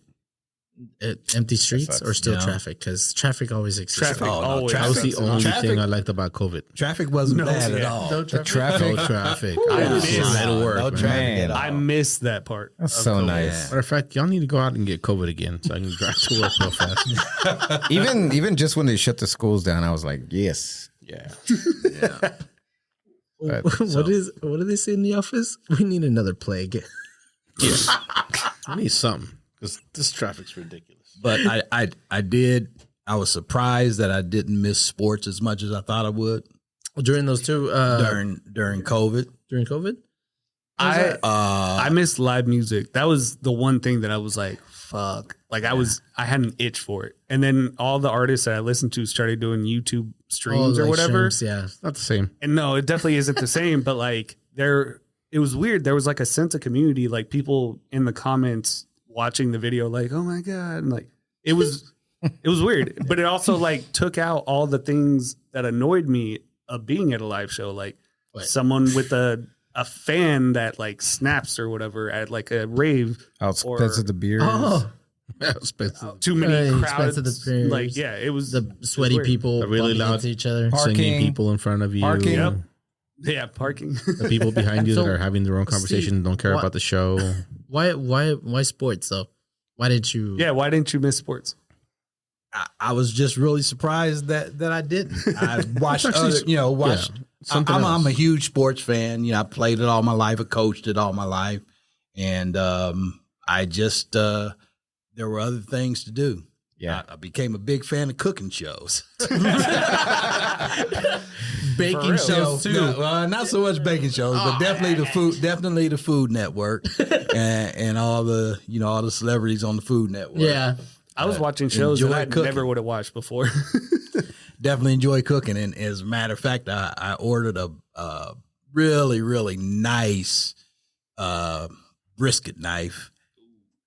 Empty streets sucks. or still No. traffic? Because traffic always exists. Traffic always. That was the only Traffic- thing I liked about COVID. Traffic wasn't No, bad at yeah. all. No No traffic. traffic. I I was miss just that. at work. No man. traffic Man. at all. I missed that part. That's of so COVID. nice. Matter of fact, y'all need to go out and get COVID again so I can drive to work real fast. Even just when they shut the schools down, I was like, yes. Yeah. What do they say in the office? We need another plague. I need something because this traffic's ridiculous. But I was surprised that I didn't miss sports as much as I thought I would During those two during COVID. during COVID. I missed live music. That was the one thing that I was like, fuck. Like I had an itch for it. And then all the artists that I listened to started doing YouTube streams or like whatever. streams, yeah. Not the same. And no, it definitely isn't the same, but like it was weird. There was like a sense of community, like people in the comments watching the video, like, oh my God. And like it was weird. But it also like took out all the things that annoyed me of being at a live show. Like someone with a fan that like snaps or whatever at like a rave. How expensive the beer is. Oh, Expensive. Too many expensive crowds. the beers. Like, yeah, it was the sweaty weird. people The really bumping loud into each other. Parking. Singing people in front of you. Parking. Yep. Yeah, parking. The people behind you So, that are having their own conversation Steve, don't care what- about the show. Why sports though? Why didn't you? Yeah, why didn't you miss sports? I was just really surprised that I didn't. I watched actually- watched. something I'm else. a huge sports fan. I played it all my life. I coached it all my life, and I just there were other things to do. Yeah. I became a big fan of cooking shows. Baking shows too. No, not so much baking shows, but definitely the Food Network, and all the all the celebrities on the Food Network. Yeah. I was watching shows that enjoy I cooking. never would have watched before. Definitely enjoy cooking, and as a matter of fact, I ordered a really nice brisket knife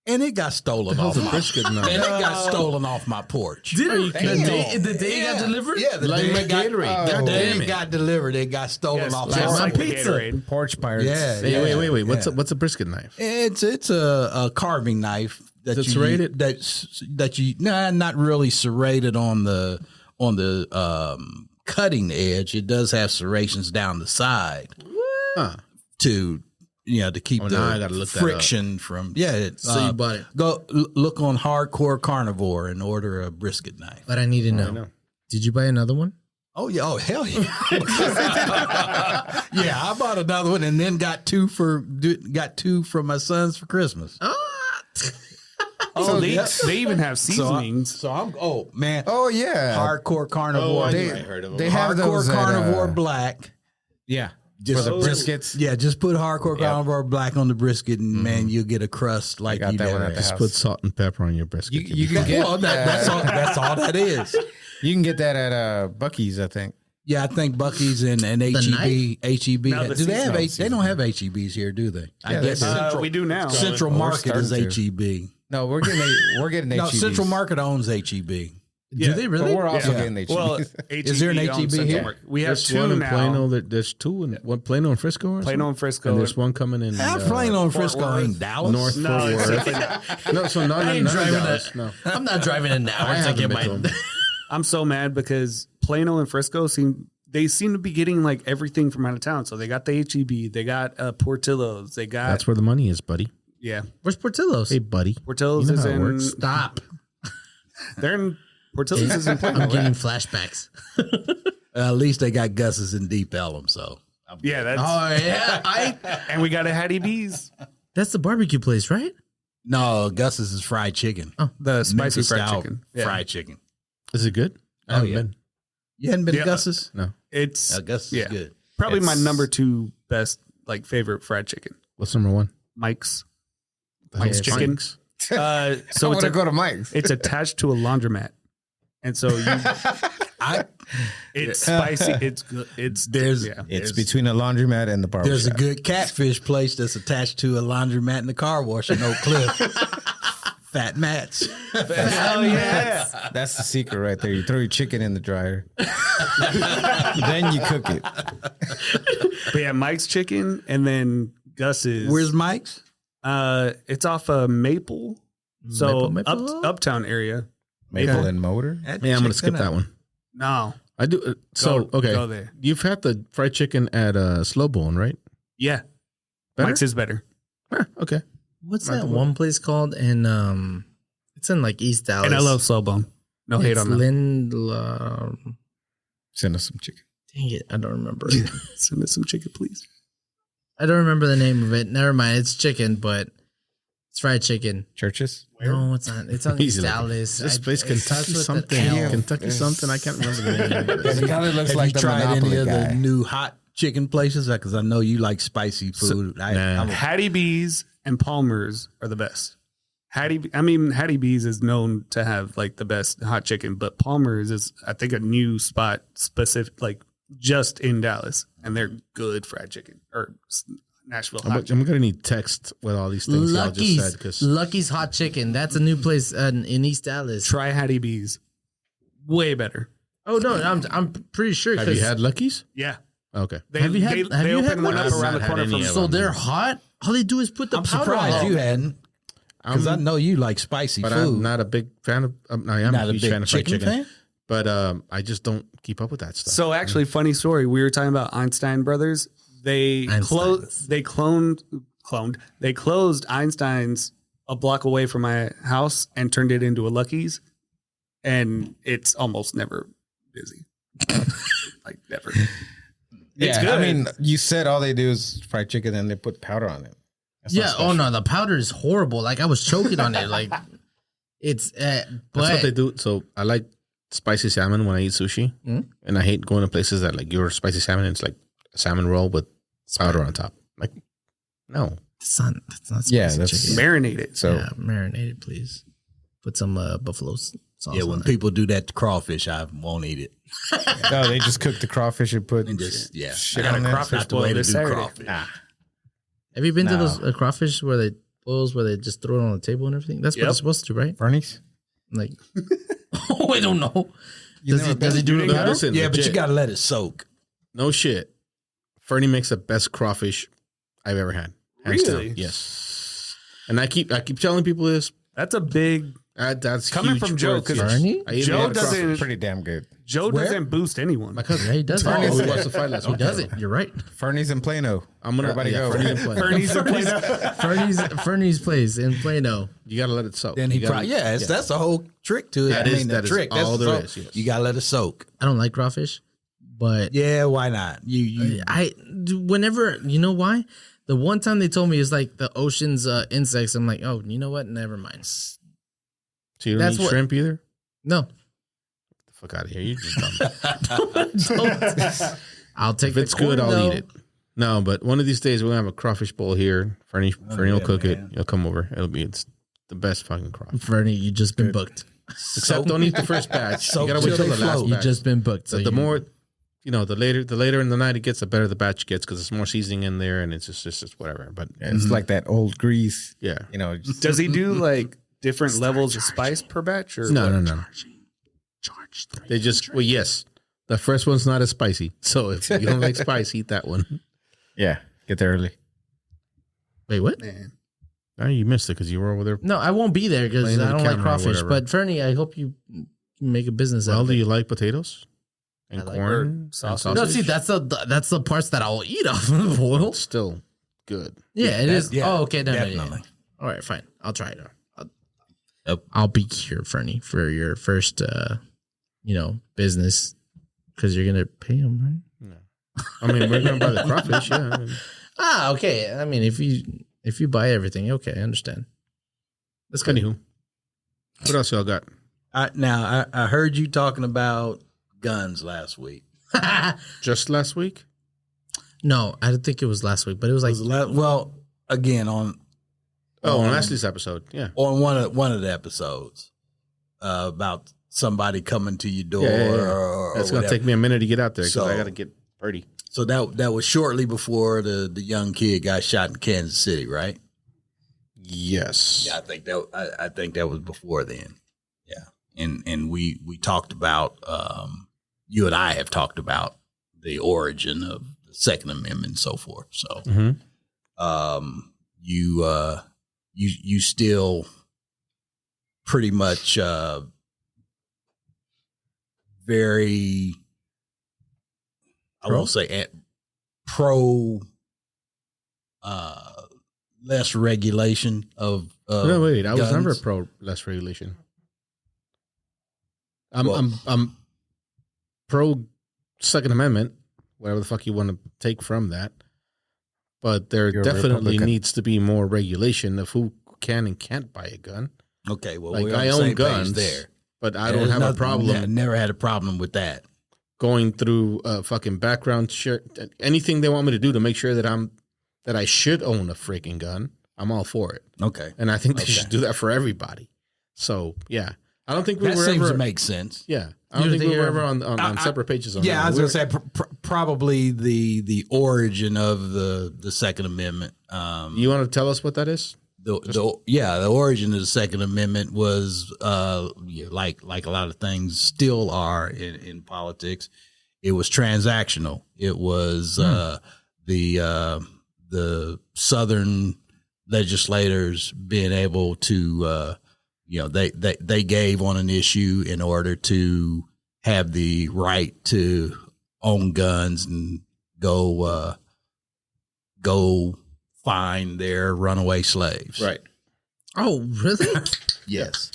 and it got stolen off my brisket and knife. it got stolen off my porch. Did it? Damn. The day it got delivered? Yeah, the Like day my it got, Gatorade. the God day damn it it. got delivered, it got stolen Yes, off just my like pizza. Gatorade. Porch pirates. Yeah, Wait. yeah. What's a brisket knife? It's a carving knife that Is it you serrated? that you not really serrated on the cutting edge. It does have serrations down the side Huh. to to keep Oh, now I the gotta look that up. friction from So you bought it. Go look on Hardcore Carnivore and order a brisket knife. But I need to know. I know. Did you buy another one? Oh yeah! Oh hell yeah! Yeah, I bought another one and then got two for my sons for Christmas. Oh, they even have seasonings. So I'm man, Oh yeah. Hardcore Carnivore. I they, knew I heard of them. they have Hardcore those at, Carnivore Black. Yeah. Just for the briskets. Yeah, just put Hardcore Carnivore Black on the brisket, and man, you'll get a crust like got you that one never at the had. house. Put salt and pepper on your brisket. You can get Well, that's all that is. You can get that at Bucky's, I think. Yeah, I think Bucky's and HEB. Now HEB. the Do they have? seasonal. They don't have HEBs here, do they? I Yeah, guess they do. Central, We do now. Central We're Market is starting to. HEB. No, we're getting No, HEBs. Central Market owns HEB. Do they But really? we're also Yeah. getting HEBs. Well, Is there an HEB owns HEB Central here? Market. We have There's two one in now. Plano. There's two in one Plano and Frisco. Or Plano and something? Frisco. And there's one coming in. I'm playing on Fort Frisco Worth. in Dallas. North No, Fort it's Worth. definitely- No, so not I in ain't driving Dallas. that. No, I'm not driving an hour I to haven't get been my. to 'em. I'm so mad because Plano and Frisco seem to be getting like everything from out of town. So they got the HEB, they got Portillo's, they got that's where the money is, buddy. yeah. Where's Portillo's? Hey, buddy. Portillo's You know is how it in works. Stop. they're in Portillo's is in Plano. I'm getting right? flashbacks. At least they got Gus's in Deep Ellum, so Yeah, that's Oh yeah, and we got a Hattie B's, that's the barbecue place, right? no, Gus's is fried chicken. the spicy Memphis fried style chicken. Yeah. fried chicken. Is it good? I Oh, haven't yeah. been. You hadn't been Yeah. to Gus's? No. It's Gus's yeah. is good. probably my It's- number 2 best like favorite fried chicken. What's number one? Mike's. The Mike's hell is chicken. Mike's? So I it's want to go to Mike's. it's attached to a laundromat, and so it's spicy. It's good. It's There's yeah. It's between a laundromat and the barber There's a shop. good catfish place that's attached to a laundromat and a car wash in Oak Cliff. Fat Mats. Hell yeah! That's the secret right there. You throw your chicken in the dryer, then you cook it. But yeah, Mike's chicken, and then Gus's. Where's Mike's? It's off of Maple, so Maple? uptown area. Maple and Motor. Yeah, I'm gonna skip that one. No, I do. Okay. go there. You've had the fried chicken at Slow Bone, right? Yeah, Better? Mike's is better. Okay. What's that one place called? And it's in like East Dallas. And I love slow bone. No hate on that. Send us some chicken. Dang it, I don't remember. Send us some chicken, please. I don't remember the name of it. Never mind. It's chicken, but it's fried chicken. Churches. No, it's not. It's on East Easy, like, Dallas. This place, It starts Kentucky with an something. L. Kentucky something. I can't remember the name. of It it. kind of looks Have like you the tried any Monopoly of guy. the new hot chicken places? Because I know you like spicy food. nah. I'm a- Hattie B's and Palmer's are the best. Hattie B's is known to have like the best hot chicken, but Palmer's is I think a new spot specific like just in Dallas, and they're good fried chicken or Nashville hot chicken. I'm gonna need text with all these things y'all just said because Lucky's Hot Chicken. That's a new place in East Dallas. Try Hattie B's, way better. Oh no, I'm pretty sure. have you had Lucky's? Yeah, Okay. they Have you had- have they you had open one up Lucky's? around the I've corner not from had any So of they're hot. All they do is put the I'm powder surprised on. you hadn't. Because I know you like spicy But food. I'm not a big fan of. I am Not a a huge big fan of fried chicken chicken, fan? but I just don't keep up with that stuff. So actually, funny story. We were talking about Einstein Brothers. They Einsteins. They closed Einstein's a block away from my house and turned it into a Lucky's, and it's almost never busy. Like never. It's Yeah, good. I mean, you said all they do is fried chicken and they put powder on it. That's not Yeah. special. Oh no, the powder is horrible. Like I was choking on it. Like it's. That's But what they do. So I like spicy salmon when I eat sushi, and I hate going to places that like your spicy salmon. And it's like a salmon roll with powder on top. Like, no. that's not Yeah, spicy that's- chicken. marinate it. So Yeah, marinate it, please. Put some buffalo sauce. Yeah, on when it. people do that to crawfish, I won't eat it. no, they just cook the crawfish and put And just, yeah. shit I got on a there. crawfish Not the boil way to this do Saturday. crawfish. Have you been to No. those crawfish where they boils where they just throw it on the table and everything? That's what it's supposed to, right? Fernie's? Like, I don't know. Does he do it? Now, listen, Yeah, but legit, you got to let it soak. no shit. Fernie makes the best crawfish I've ever had. Hands Really? down. Yes. And I keep telling people this. That's a big That's coming huge from Joe, words, 'cause yes. Fernie? I eat Joe a lot of crawfish. doesn't- Pretty damn good. Joe Where? doesn't boost anyone. My cousin. Yeah, he does. Oh, it. we watched the fight last He week. does it. You're right. Fernie's in Plano. I'm gonna Everybody go. Fernie and Plano. Fernie's a place. Fernie's place in Plano. You gotta let it soak. Then You gotta- that's the whole trick to it. That is the trick. That's all the there soak. is, yes. You got to let it soak. I don't like crawfish, but Yeah, why not? You whenever, you know why? The one time they told me it's like the ocean's insects. I'm like, oh, you know what? Never mind. So you don't That's eat what- shrimp either? No, Get the fuck out of here. You just dumb. I'll take. If it's the corn, good, I'll though. eat it. No, but one of these days we'll have a crawfish bowl here. Fernie will cook it. You'll come over. It's the best fucking crawfish. Fernie, you just been booked. Except don't eat the first batch. Soak You gotta wait till till they the last float. You batch. just been booked. So But the you- more, the later in the night it gets, the better the batch gets because there's more seasoning in there and it's just whatever. But It's like that old grease. yeah, Just, Does he do like different levels of spice per batch? Or no, what? no. They just yes, the first one's not as spicy. So if you don't like spice, eat that one. yeah, get there early. Wait, what? Man. Oh, you missed it because you were over there. No, I won't be there because Playing I with the don't like camera or crawfish. whatever. But Fernie, I hope you make a business out Well, of do it. you like potatoes and I like corn and sausage. No, see, that's the parts that I'll eat off of the oil. It's still good. Yeah, it is. yeah, Oh, okay, no, yeah. definitely. All right, fine. I'll try it. Yep. I'll be here, Fernie, for your first, business because you're gonna pay him, right? I mean, we're gonna buy the crawfish. Yeah, I mean, Okay. I mean, if you buy everything, okay, I understand. That's good. anywho, what else y'all got? I heard you talking about guns last week. Just last week? No, I don't think it was last week, but it was like Well, again on Oh, on Leslie's episode. Yeah. on one of the episodes about somebody coming to your door. Yeah. Or It's gonna whatever. take me a minute to get out there because So- I gotta get ready. So that was shortly before the young kid got shot in Kansas City, right? Yes. Yeah, I think that was before then. Yeah, and we talked about you and I have talked about the origin of the Second Amendment and so forth. So Mm-hmm. you still pretty much very I won't say pro less regulation of No, wait. I was guns. never pro less regulation. Well- I'm pro Second Amendment, whatever the fuck you want to take from that. But there You're a definitely Republican. needs to be more regulation of who can and can't buy a gun. Okay, well, Like we're on I the own same page guns there. but I don't have a problem Never had a problem with that. going through a fucking background check. Anything they want me to do to make sure that I should own a freaking gun, I'm all for it. Okay, And I think they Okay. should do that for everybody. So yeah, I don't think we that were seems ever. to make sense. Yeah, I You don't think we think were you're ever on separate pages on Yeah, that. I was We going to say probably the origin of the Second Amendment. You want to tell us what that is? The origin of the Second Amendment was like a lot of things still are in politics. It was transactional. It was the Southern legislators being able to they gave on an issue in order to have the right to own guns and go find their runaway slaves. Right. oh, really? Yes.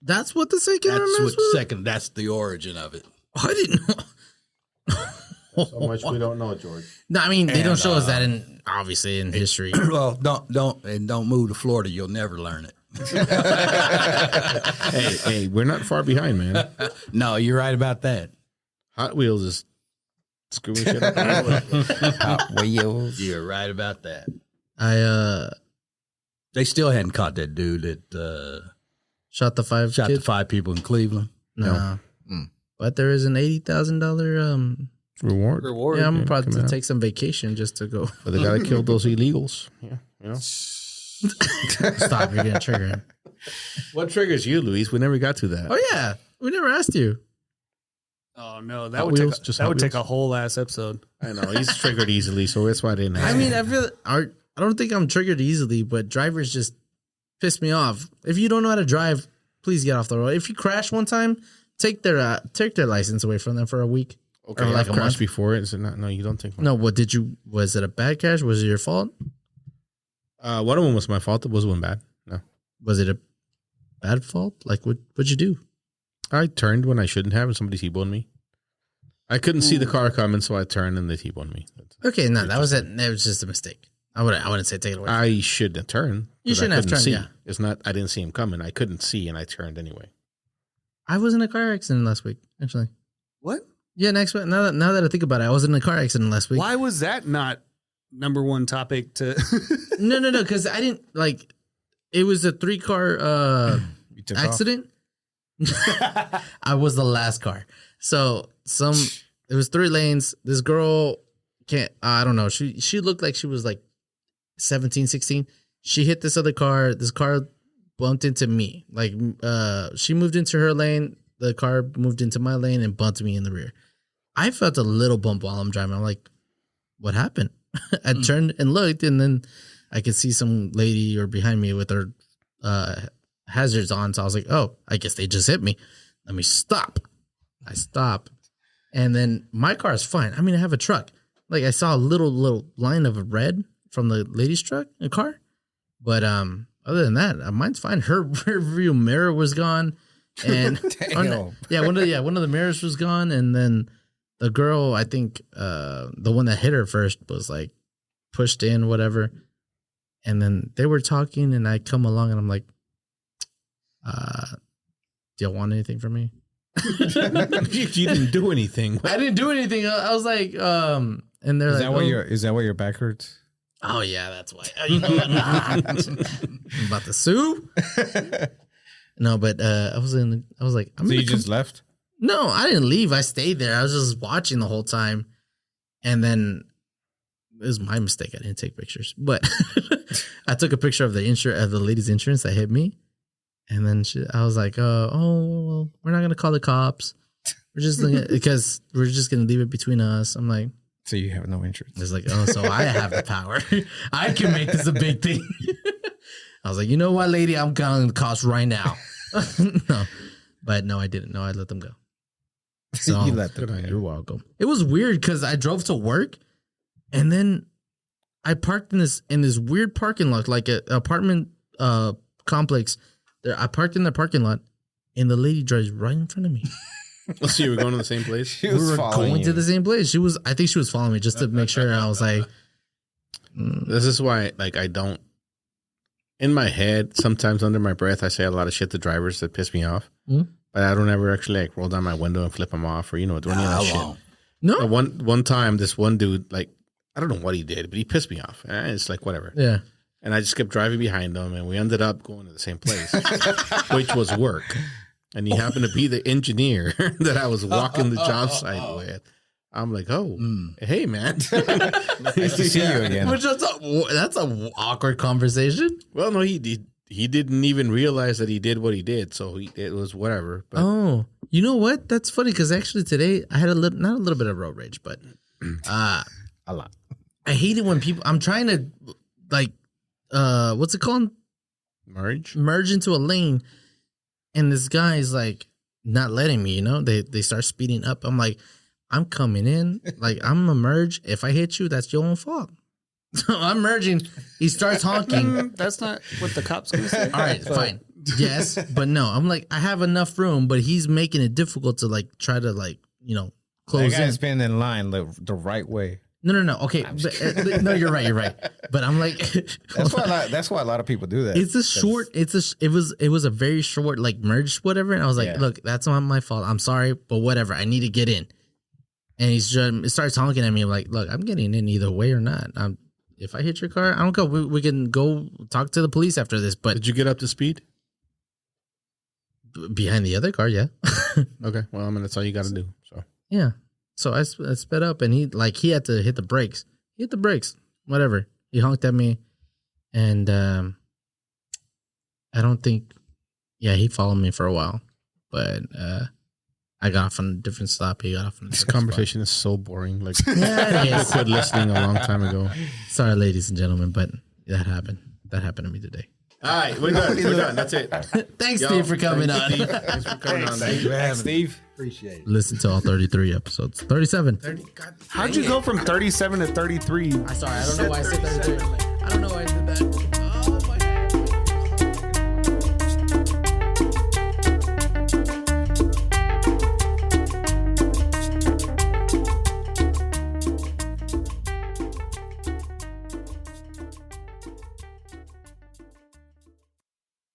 That's what the Second That's Amendment what was? second. That's the origin of it. I didn't know. So much we don't know, George. No, I mean they don't And, show us that in obviously in history. Well, don't move to Florida. You'll never learn it. hey, we're not far behind, man. No, you're right about that. Hot Wheels is screwing shit up. Hot Wheels. You're right about that. I They still hadn't caught that dude that shot the five shot kids. the 5 people in Cleveland. No. Mm. But there is an $80,000 Reward yeah, I'm yeah, about coming to out. take some vacation just to go. for the guy that killed those illegals. Yeah, you know. Stop, you're gonna trigger him. What triggers you, Luis? We never got to that. Oh yeah, we never asked you. Oh no, that Hot would Wheels? take Just that Hot would take Wheels? a whole ass episode. I know he's triggered easily, so that's why I didn't. I Ask mean, him. I don't think I'm triggered easily, but drivers just piss me off. If you don't know how to drive, please get off the road. If you crash one time, take their license away from them for a week. okay, or like I've a month. crashed before. Is it not? No, you don't think. No, what did you? Was it a bad crash? Was it your fault? One of them was my fault. It was one bad. No, Was it a bad fault? Like what'd you do? I turned when I shouldn't have, and somebody T-boned me. I couldn't see the car coming, so I turned and they T-boned me. Okay, no, that was it. That was just a mistake. I wouldn't say take it away. I shouldn't have turned. You 'cause I shouldn't have couldn't turned, see. yeah. It's not. I didn't see him coming. I couldn't see, and I turned anyway. I was in a car accident last week, actually. What? Yeah, next week. Now that I think about it, I was in a car accident last week. Why was that not number one topic to? No, because I didn't like. It was a 3-car You took off. accident. I was the last car. So it was 3 lanes. This girl can't. I don't know. She looked like she was like 17, 16. She hit this other car. This car bumped into me. Like she moved into her lane. The car moved into my lane and bumped me in the rear. I felt a little bump while I'm driving. I'm like, what happened? I turned and looked, and then I could see some lady or behind me with her hazards on. So I was like, oh, I guess they just hit me. Let me stop. I stop. And then my car is fine. I mean, I have a truck. Like I saw a little line of red from the lady's truck, a car. But other than that, mine's fine. Her rear mirror was gone. And Damn. one of the mirrors was gone. And then the girl, I think the one that hit her first was like pushed in, whatever. And then they were talking, and I come along, and I'm like, do y'all want anything from me? you didn't do anything. I didn't do anything. I was like, and they're Is like, that why your back hurts? oh yeah, that's why. You know what? I'm about to sue. No, but I was like, I'm So gonna you just left? No, I didn't leave. I stayed there. I was just watching the whole time. And then it was my mistake. I didn't take pictures. But I took a picture of the lady's insurance that hit me. And then I was like, well, we're not going to call the cops. We're just because we're just going to leave it between us. I'm like, So you have no insurance. it's like, oh, so I have the power. I can make this a big thing. I was like, you know what, lady? I'm calling the cops right now. No, but no, I didn't. No, I let them go. So You let them go. You're welcome. It was weird because I drove to work, and then I parked in this weird parking lot, like an apartment complex. There, I parked in the parking lot, and the lady drives right in front of me. So you were going to the same place? She We was were following going you. to the same place. I think she was following me just to make sure. I was like, This is why, like, I don't. In my head, sometimes under my breath, I say a lot of shit to drivers that piss me off. Mhm. But I don't ever actually like roll down my window and flip them off, or do any of that shit. no, One time, this one dude, like, I don't know what he did, but he pissed me off. And it's like whatever. yeah. And I just kept driving behind him, and we ended up going to the same place, which was work. And he happened to be the engineer that I was walking the job site with. I'm like, oh, hey, man. Nice to see you again. Which that's a awkward conversation. Well, no, he didn't even realize that he did what he did, so it was whatever. But Oh, you know what? That's funny because actually today I had not a little bit of road rage, but A lot. I hate it when people. I'm trying to like, what's it called? Merge into a lane, and this guy is like not letting me. You know, they start speeding up. I'm like, I'm coming in, like I'm a merge. If I hit you, that's your own fault. So I'm merging. He starts honking. That's not what the cops gonna say. All right, fine. Yes, but no. I'm like, I have enough room, but he's making it difficult to like try to like That close in. guy's been in line the right way. No. Okay, but, no, you're right. But I'm like, That's why a lot of people do that. it's a short. It was a very short like merge whatever, and I was like, Yeah. look, that's not my fault. I'm sorry, but whatever. I need to get in, and he starts honking at me. I'm like, look, I'm getting in either way or not. If I hit your car, I don't go. We can go talk to the police after this. But did you get up to speed? behind the other car, yeah. Okay, well, I mean, that's all you got to do. So Yeah. So I sped up, and he had to hit the brakes. He hit the brakes, whatever. He honked at me, and I don't think. Yeah, he followed me for a while, but I got off on a different stop. He got off on a This different conversation is so boring. Like, Yeah, it I is. quit listening a long time ago. Sorry, ladies and gentlemen, but that happened. That happened to me today. All right, we're done. We're done. That's it. Thanks, Yo, Steve, for coming on. Steve. Thanks for coming on. Thanks for having me. Steve. Appreciate it. Listen to all 33 episodes. 37. How'd you go from 37 to 33? Sorry, I don't know why I said 33. I don't know why I did that.